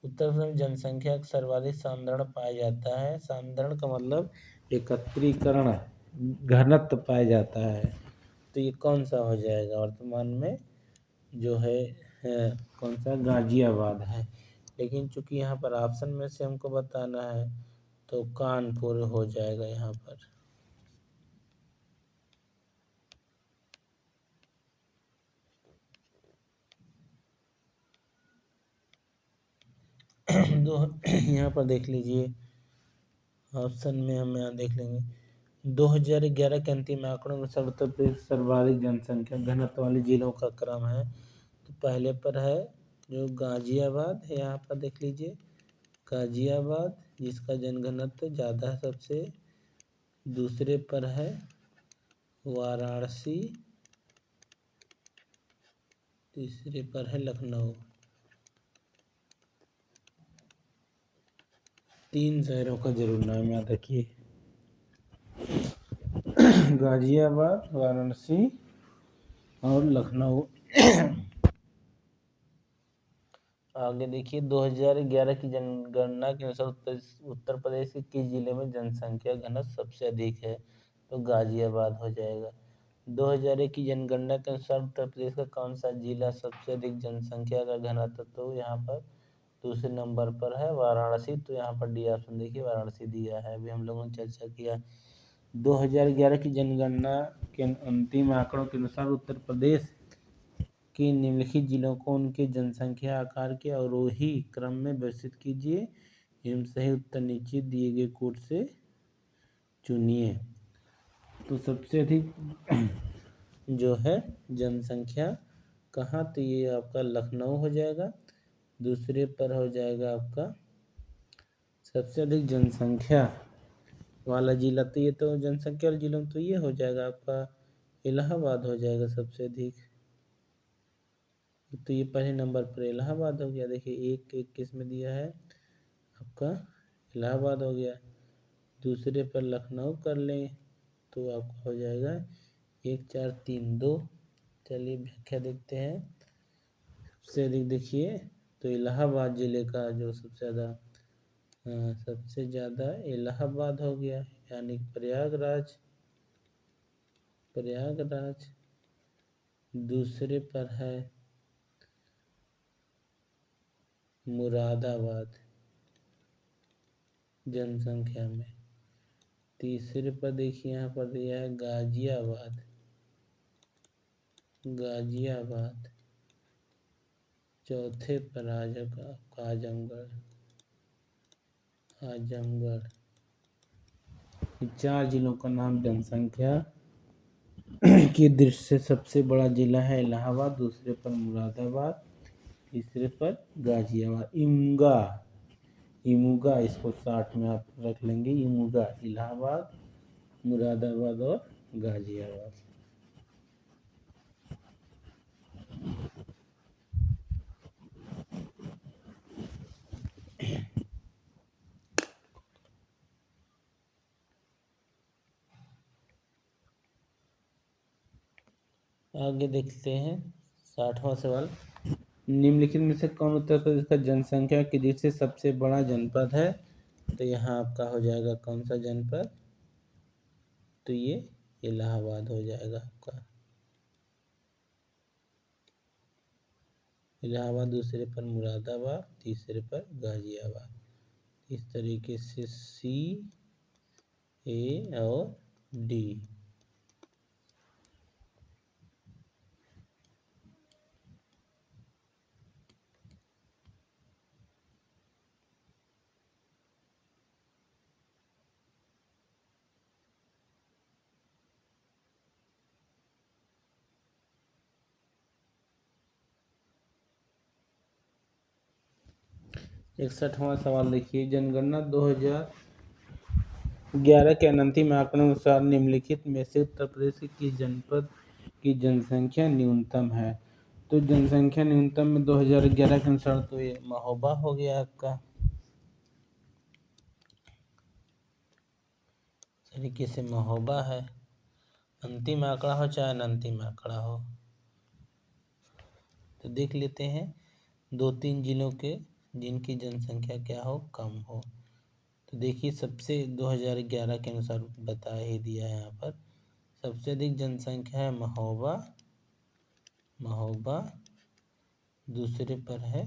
उत्तर प्रदेश में जनसंख्या का सर्वाधिक सांद्रण पाया जाता है। सांद्रण का मतलब एकत्रीकरण घनत्व पाया जाता है, तो ये कौन सा हो जाएगा? वर्तमान में जो है कौन सा? गाजियाबाद है। लेकिन चूंकि यहाँ पर ऑप्शन में से हमको बताना है तो कानपुर हो जाएगा यहाँ पर। यहाँ पर देख लीजिए ऑप्शन में हम यहाँ देख लेंगे 2011 के अंतिम आंकड़ों में उत्तर प्रदेश सर्वाधिक जनसंख्या घनत्व वाले जिलों का क्रम है। तो पहले पर है जो गाजियाबाद है, यहाँ पर देख लीजिए गाजियाबाद जिसका जनघनत्व ज़्यादा है सबसे। दूसरे पर है वाराणसी, तीसरे पर है लखनऊ। 3 शहरों का जरूर नाम याद रखिए, गाजियाबाद, वाराणसी और लखनऊ। आगे देखिए 2011 की जनगणना के अनुसार उत्तर प्रदेश के किस जिले में जनसंख्या घनत्व सबसे अधिक है? तो गाजियाबाद हो जाएगा। 2001 की जनगणना के अनुसार उत्तर प्रदेश का कौन सा जिला सबसे अधिक जनसंख्या का घनत्व? तो यहाँ पर दूसरे नंबर पर है वाराणसी। तो यहाँ पर डी ऑप्शन देखिए वाराणसी दिया है, अभी हम लोगों ने चर्चा किया। 2011 की जनगणना के अंतिम आंकड़ों के अनुसार उत्तर प्रदेश के निम्नलिखित जिलों को उनके जनसंख्या आकार के अवरोही क्रम में व्यवस्थित कीजिए एवं सही उत्तर नीचे दिए गए कोड से चुनिए। तो सबसे अधिक जो है जनसंख्या कहाँ? तो ये आपका लखनऊ हो जाएगा। दूसरे पर हो जाएगा आपका सबसे अधिक जनसंख्या वाला जिला, तो ये तो जनसंख्या वाले जिलों में तो ये हो जाएगा आपका इलाहाबाद हो जाएगा सबसे अधिक। तो ये पहले नंबर पर इलाहाबाद हो गया। देखिए 1 में दिया है आपका इलाहाबाद हो गया। दूसरे पर लखनऊ कर लें तो आपका हो जाएगा 1 4 3 2। चलिए व्याख्या देखते हैं। सबसे अधिक देखिए तो इलाहाबाद जिले का जो सबसे ज़्यादा इलाहाबाद हो गया, यानी प्रयागराज। दूसरे पर है मुरादाबाद जनसंख्या में। तीसरे पर देखिए यहाँ पर दिया है गाजियाबाद। चौथे पर आजमगढ़। 4 जिलों का नाम जनसंख्या की दृष्टि से सबसे बड़ा जिला है इलाहाबाद, दूसरे पर मुरादाबाद, तीसरे पर गाजियाबाद। इमुगा इसको 60 में आप रख लेंगे। इमुगा, इलाहाबाद, मुरादाबाद और गाजियाबाद। आगे देखते हैं 60वां सवाल। निम्नलिखित में से कौन उत्तर प्रदेश का जनसंख्या की दृष्टि से सबसे बड़ा जनपद है? तो यहाँ आपका हो जाएगा कौन सा जनपद? तो ये इलाहाबाद हो जाएगा आपका। इलाहाबाद, दूसरे पर मुरादाबाद, तीसरे पर गाजियाबाद। इस तरीके से सी, ए और डी। 61वां सवाल देखिए। जनगणना 2011 के अंतिम आंकड़ों के अनुसार निम्नलिखित में से उत्तर प्रदेश के किस जनपद की जनसंख्या न्यूनतम है? तो जनसंख्या न्यूनतम में 2011 के अनुसार तो ये महोबा हो गया आपका। तरीके से महोबा है। अंतिम आंकड़ा हो चाहे अनंतिम आंकड़ा हो। तो देख लेते हैं 2-3 जिलों के जिनकी जनसंख्या क्या हो, कम हो। तो देखिए सबसे 2011 के अनुसार बता ही दिया है यहाँ पर। सबसे अधिक जनसंख्या है महोबा, दूसरे पर है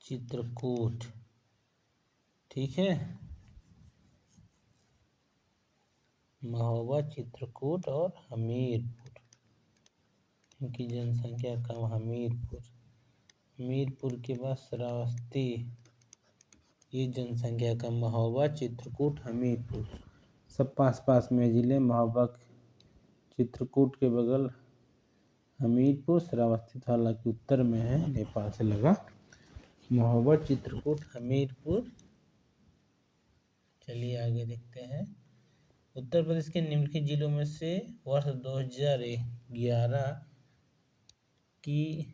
चित्रकूट। ठीक है, महोबा, चित्रकूट और हमीरपुर, इनकी जनसंख्या कम। हमीरपुर के बाद श्रावस्ती, ये जनसंख्या कम। महोबा, चित्रकूट, हमीरपुर सब पास पास में जिले। महोबा, चित्रकूट के बगल हमीरपुर, श्रावस्ती तो हालांकि उत्तर में है, नेपाल से लगा। महोबा, चित्रकूट, हमीरपुर। चलिए आगे देखते हैं। उत्तर प्रदेश के निम्नलिखित जिलों में से वर्ष 2011 की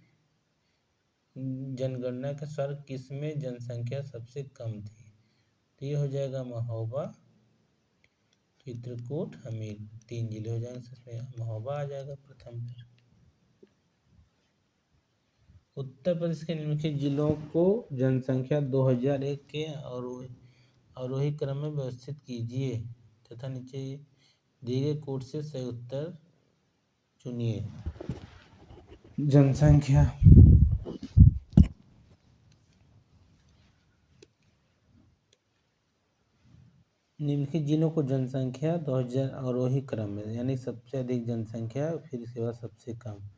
जनगणना के अनुसार किसमें जनसंख्या सबसे कम थी? तो ये हो जाएगा महोबा, चित्रकूट, हमीरपुर, 3 जिले हो जाएंगे। इसमें महोबा आ जाएगा प्रथम पर। उत्तर प्रदेश के निम्नलिखित जिलों को जनसंख्या 2001 के आरोही क्रम में व्यवस्थित कीजिए तथा नीचे दिए गए कोड से सही उत्तर चुनिए। जनसंख्या निम्नलिखित जिलों को जनसंख्या 2000 आरोही क्रम में, यानी सबसे अधिक जनसंख्या फिर इसके बाद सबसे कम।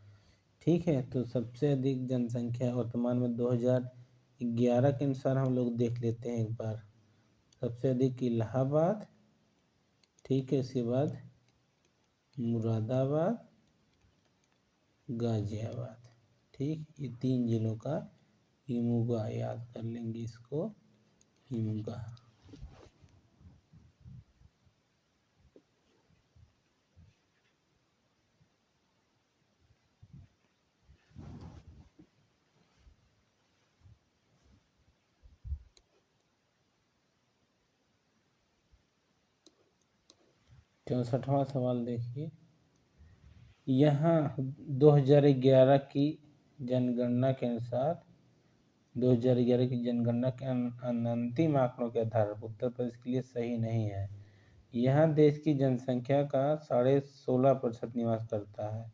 ठीक है, तो सबसे अधिक जनसंख्या वर्तमान में 2011 के अनुसार हम लोग देख लेते हैं एक बार। सबसे अधिक इलाहाबाद, ठीक है, इसके बाद मुरादाबाद, गाजियाबाद। ठीक, ये 3 जिलों का हिमुगा याद कर लेंगे इसको, हिमुगा। चौसठवां सवाल देखिए। यहाँ 2011 की जनगणना के अनुसार 2011 की जनगणना के अंतिम आंकड़ों के आधार पर उत्तर प्रदेश के लिए सही नहीं है। यहाँ देश की जनसंख्या का 16.5% निवास करता है।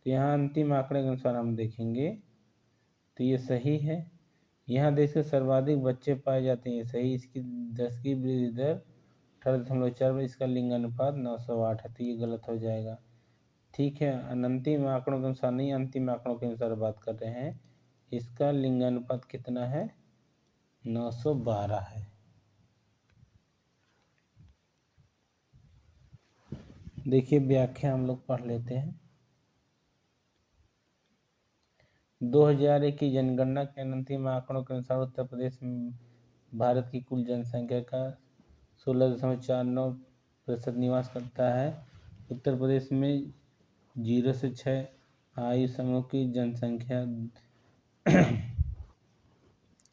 तो यहाँ अंतिम आंकड़े के अनुसार हम देखेंगे तो ये सही है। यहाँ देश के सर्वाधिक बच्चे पाए जाते हैं, सही। इसकी 10 की वृद्धि दर 18.4, इसका लिंग अनुपात 908 है, तो ये गलत हो जाएगा। ठीक है, अंतिम आंकड़ों के अनुसार नहीं, अंतिम आंकड़ों के अनुसार बात कर रहे हैं। इसका लिंग अनुपात कितना है? 912 है। देखिए व्याख्या हम लोग पढ़ लेते हैं। 2001 की जनगणना के अंतिम आंकड़ों के अनुसार उत्तर प्रदेश में भारत की कुल जनसंख्या का 16.49% निवास करता है। उत्तर प्रदेश में 0 से 6 आयु समूह की जनसंख्या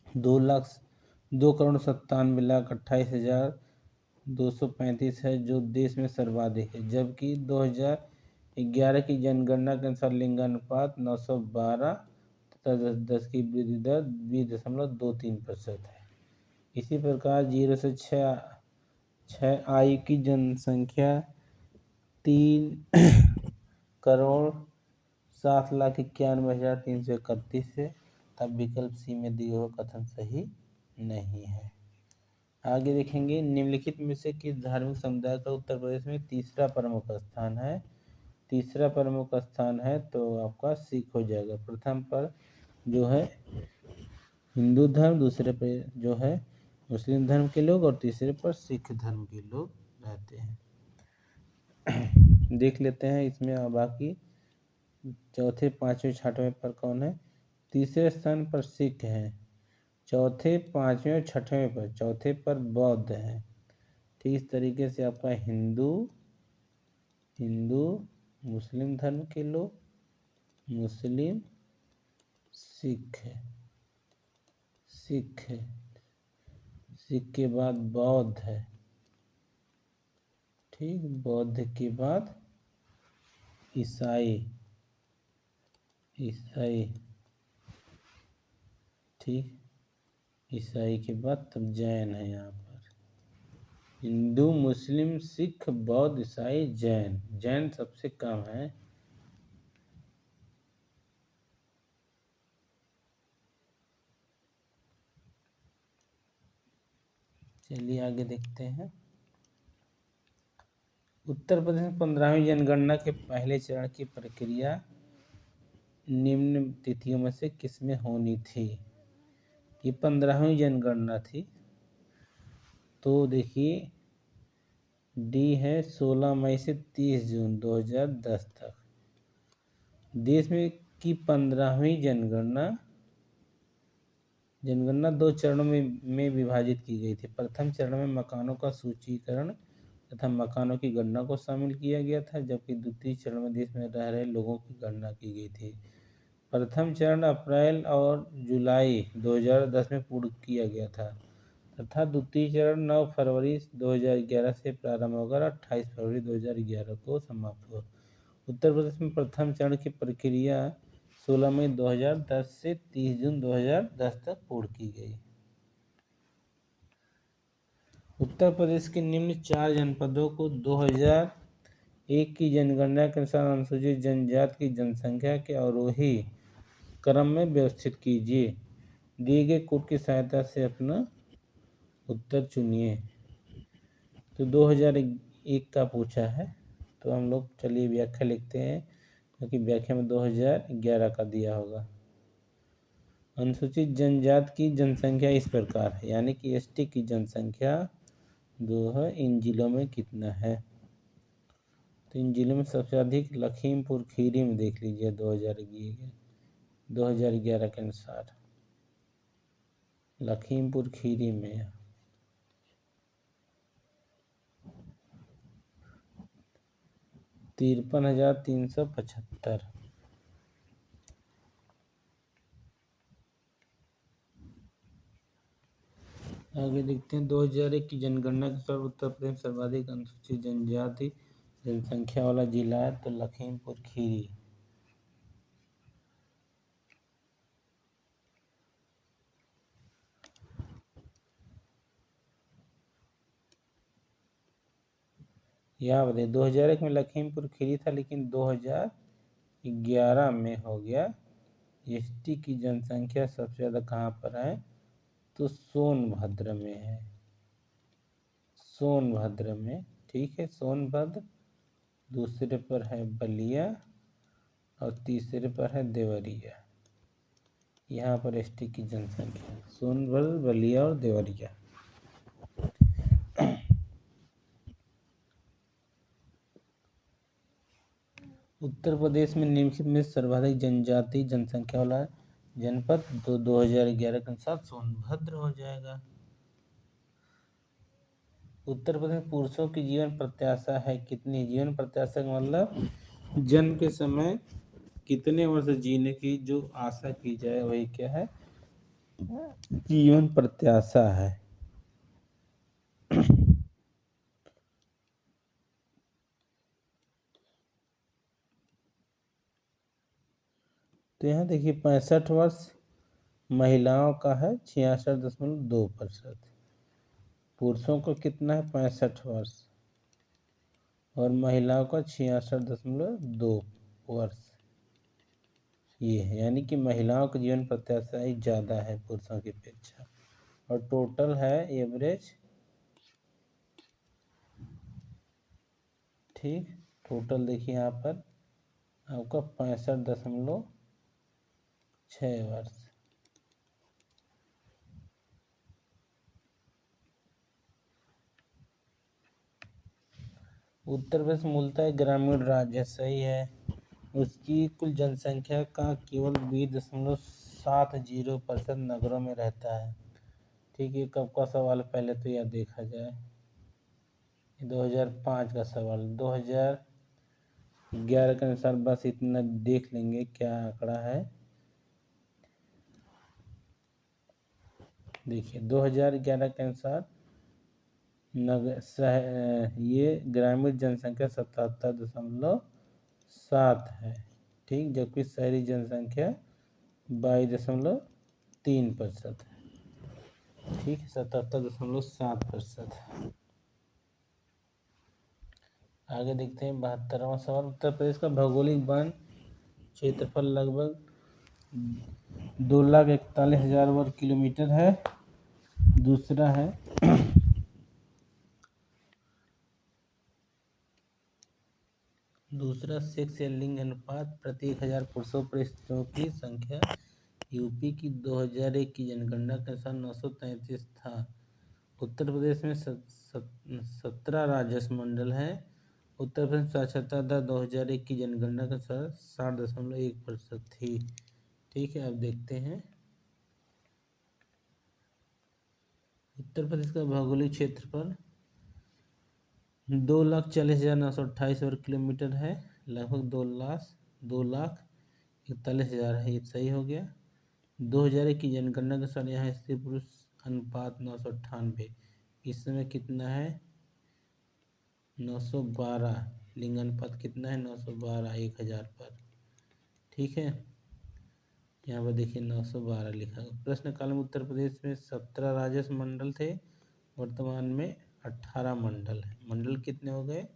2,97,28,235 है, जो देश में सर्वाधिक है। जबकि 2001 11 की जनगणना के अनुसार लिंगानुपात 912 तथा 10 की वृद्धि दर 20.23% है। इसी प्रकार 0 से 6 आयु की जनसंख्या 3,07,91,331 है। तब विकल्प सी में दिए हुए कथन सही नहीं है। आगे देखेंगे, निम्नलिखित में से किस धार्मिक समुदाय का उत्तर प्रदेश में तीसरा प्रमुख स्थान है। तीसरा प्रमुख स्थान है तो आपका सिख हो जाएगा। प्रथम पर जो है हिंदू धर्म, दूसरे पर जो है मुस्लिम धर्म के लोग और तीसरे पर सिख धर्म के लोग रहते हैं। देख लेते हैं इसमें बाकी चौथे, पांचवें, छठवें पर कौन है। तीसरे स्थान पर सिख हैं, चौथे, पांचवें, छठवें पर, चौथे पर बौद्ध हैं। ठीक इस तरीके से आपका हिंदू, मुस्लिम धर्म के लोग, मुस्लिम, सिख है, सिख के बाद बौद्ध है। ठीक, बौद्ध के बाद ईसाई, ठीक, ईसाई के बाद तब जैन है। यहाँ पर हिंदू, मुस्लिम, सिख, बौद्ध, ईसाई, जैन। जैन सबसे कम है। चलिए आगे देखते हैं। उत्तर प्रदेश में 15वीं जनगणना के पहले चरण की प्रक्रिया निम्न तिथियों में से किसमें होनी थी। ये 15वीं जनगणना थी तो देखिए डी है 16 मई से 30 जून 2010 तक। देश में की 15वीं जनगणना 2 चरणों में विभाजित की गई थी। प्रथम चरण में मकानों का सूचीकरण तथा मकानों की गणना को शामिल किया गया था, जबकि द्वितीय चरण में देश में रह रहे लोगों की गणना की गई थी। प्रथम चरण अप्रैल और जुलाई 2010 में पूर्ण किया गया था तथा द्वितीय चरण 9 फरवरी 2011 से प्रारंभ होकर 28 फरवरी 2011 को समाप्त हुआ। उत्तर प्रदेश में प्रथम चरण की प्रक्रिया 16 मई 2010 से 30 जून 2010 तक पूर्ण की गई। उत्तर प्रदेश के निम्न 4 जनपदों को 2001 की जनगणना के अनुसार अनुसूचित जनजाति की जनसंख्या के अवरोही क्रम में व्यवस्थित कीजिए। दिए गए कोड की सहायता से अपना उत्तर चुनिए। तो 2001 का पूछा है तो हम लोग चलिए व्याख्या लिखते हैं, क्योंकि व्याख्या में 2011 का दिया होगा। अनुसूचित जनजाति की जनसंख्या इस प्रकार है, यानी कि एसटी की जनसंख्या जो है इन जिलों में कितना है। तो इन जिलों में सबसे अधिक लखीमपुर खीरी में देख लीजिए 2011 के अनुसार लखीमपुर खीरी में 53,375। आगे देखते हैं 2001 की जनगणना के अनुसार उत्तर प्रदेश में सर्वाधिक अनुसूचित जनजाति जनसंख्या वाला जिला है तो लखीमपुर खीरी। याद बताइए 2001 में लखीमपुर खीरी था, लेकिन 2011 में हो गया। एसटी की जनसंख्या सबसे ज़्यादा कहाँ पर है तो सोनभद्र में है, सोनभद्र में। ठीक है, सोनभद्र, दूसरे पर है बलिया और तीसरे पर है देवरिया। यहाँ पर एसटी की जनसंख्या सोनभद्र, बलिया और देवरिया। उत्तर प्रदेश में निम्नलिखित में सर्वाधिक जनजाति जनसंख्या वाला जनपद तो 2011 के अनुसार सोनभद्र हो जाएगा। उत्तर प्रदेश में पुरुषों की जीवन प्रत्याशा है कितनी। जीवन प्रत्याशा का मतलब जन्म के समय कितने वर्ष जीने की जो आशा की जाए वही क्या है, जीवन प्रत्याशा है। तो यहाँ देखिए 65 वर्ष महिलाओं का है 66.2%, पुरुषों को कितना है 65 वर्ष और महिलाओं का 66.2 वर्ष ये है, यानी कि महिलाओं का जीवन प्रत्याशा ही ज़्यादा है पुरुषों की अपेक्षा। और टोटल है एवरेज, ठीक, टोटल देखिए यहाँ पर आपका 65.6 वर्ष। उत्तर प्रदेश मूलतः एक ग्रामीण राज्य, सही है। उसकी कुल जनसंख्या का केवल 20.70% नगरों में रहता है। ठीक है, कब का सवाल पहले तो यह देखा जाए, 2005 का सवाल। 2011 के अनुसार बस इतना देख लेंगे क्या आंकड़ा है। देखिए 2011 के अनुसार ये ग्रामीण जनसंख्या 77.7 है, ठीक, जबकि शहरी जनसंख्या 22.3% है, ठीक, 77.7%। आगे देखते हैं 72वां सवाल। उत्तर प्रदेश का भौगोलिक वन क्षेत्रफल लगभग 2,41,000 वर्ग किलोमीटर है। दूसरा है सेक्स या लिंग अनुपात प्रति 1000 पुरुषों पर स्त्रियों की संख्या। यूपी की 2001 की जनगणना के अनुसार 933 था। उत्तर प्रदेश में 17 राजस्व मंडल हैं। उत्तर प्रदेश साक्षरता दर 2001 की जनगणना के अनुसार 60.1% थी। ठीक है, अब देखते हैं उत्तर प्रदेश का भौगोलिक क्षेत्रफल 2,40,928 वर्ग किलोमीटर है, लगभग 2,41,000 है, ये सही हो गया। 2001 की जनगणना के अनुसार यहाँ स्त्री पुरुष अनुपात 998, इस समय कितना है 912, लिंग अनुपात कितना है 912 1000 पर। ठीक है, यहाँ पर देखिए 912 लिखा। प्रश्न काल में उत्तर प्रदेश में 17 राजस्व मंडल थे, वर्तमान में 18 मंडल है। मंडल कितने हो गए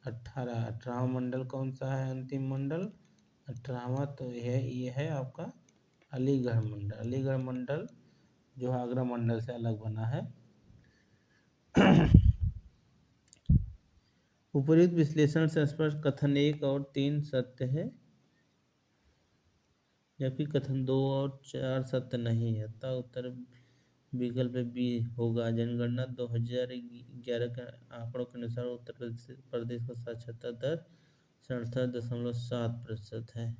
18। 18वां मंडल कौन सा है, अंतिम मंडल 18वां, तो ये है आपका अलीगढ़ मंडल। अलीगढ़ मंडल जो आगरा मंडल से अलग बना है। उपयुक्त विश्लेषण से स्पष्ट कथन 1 और 3 सत्य है, जबकि कथन 2 और 4 सत्य नहीं है, अतः उत्तर विकल्प बी होगा। जनगणना 2011 के आंकड़ों के अनुसार उत्तर प्रदेश का साक्षरता दर 67.7% है।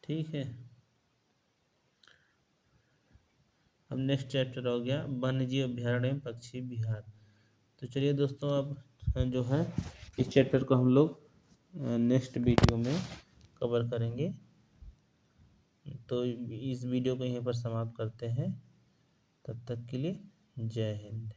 ठीक है, अब नेक्स्ट चैप्टर हो गया वन्यजीव अभ्यारण्य पक्षी विहार। तो चलिए दोस्तों, अब जो है इस चैप्टर को हम लोग नेक्स्ट वीडियो में कवर करेंगे। तो इस वीडियो को यहीं पर समाप्त करते हैं, तब तक के लिए जय हिंद।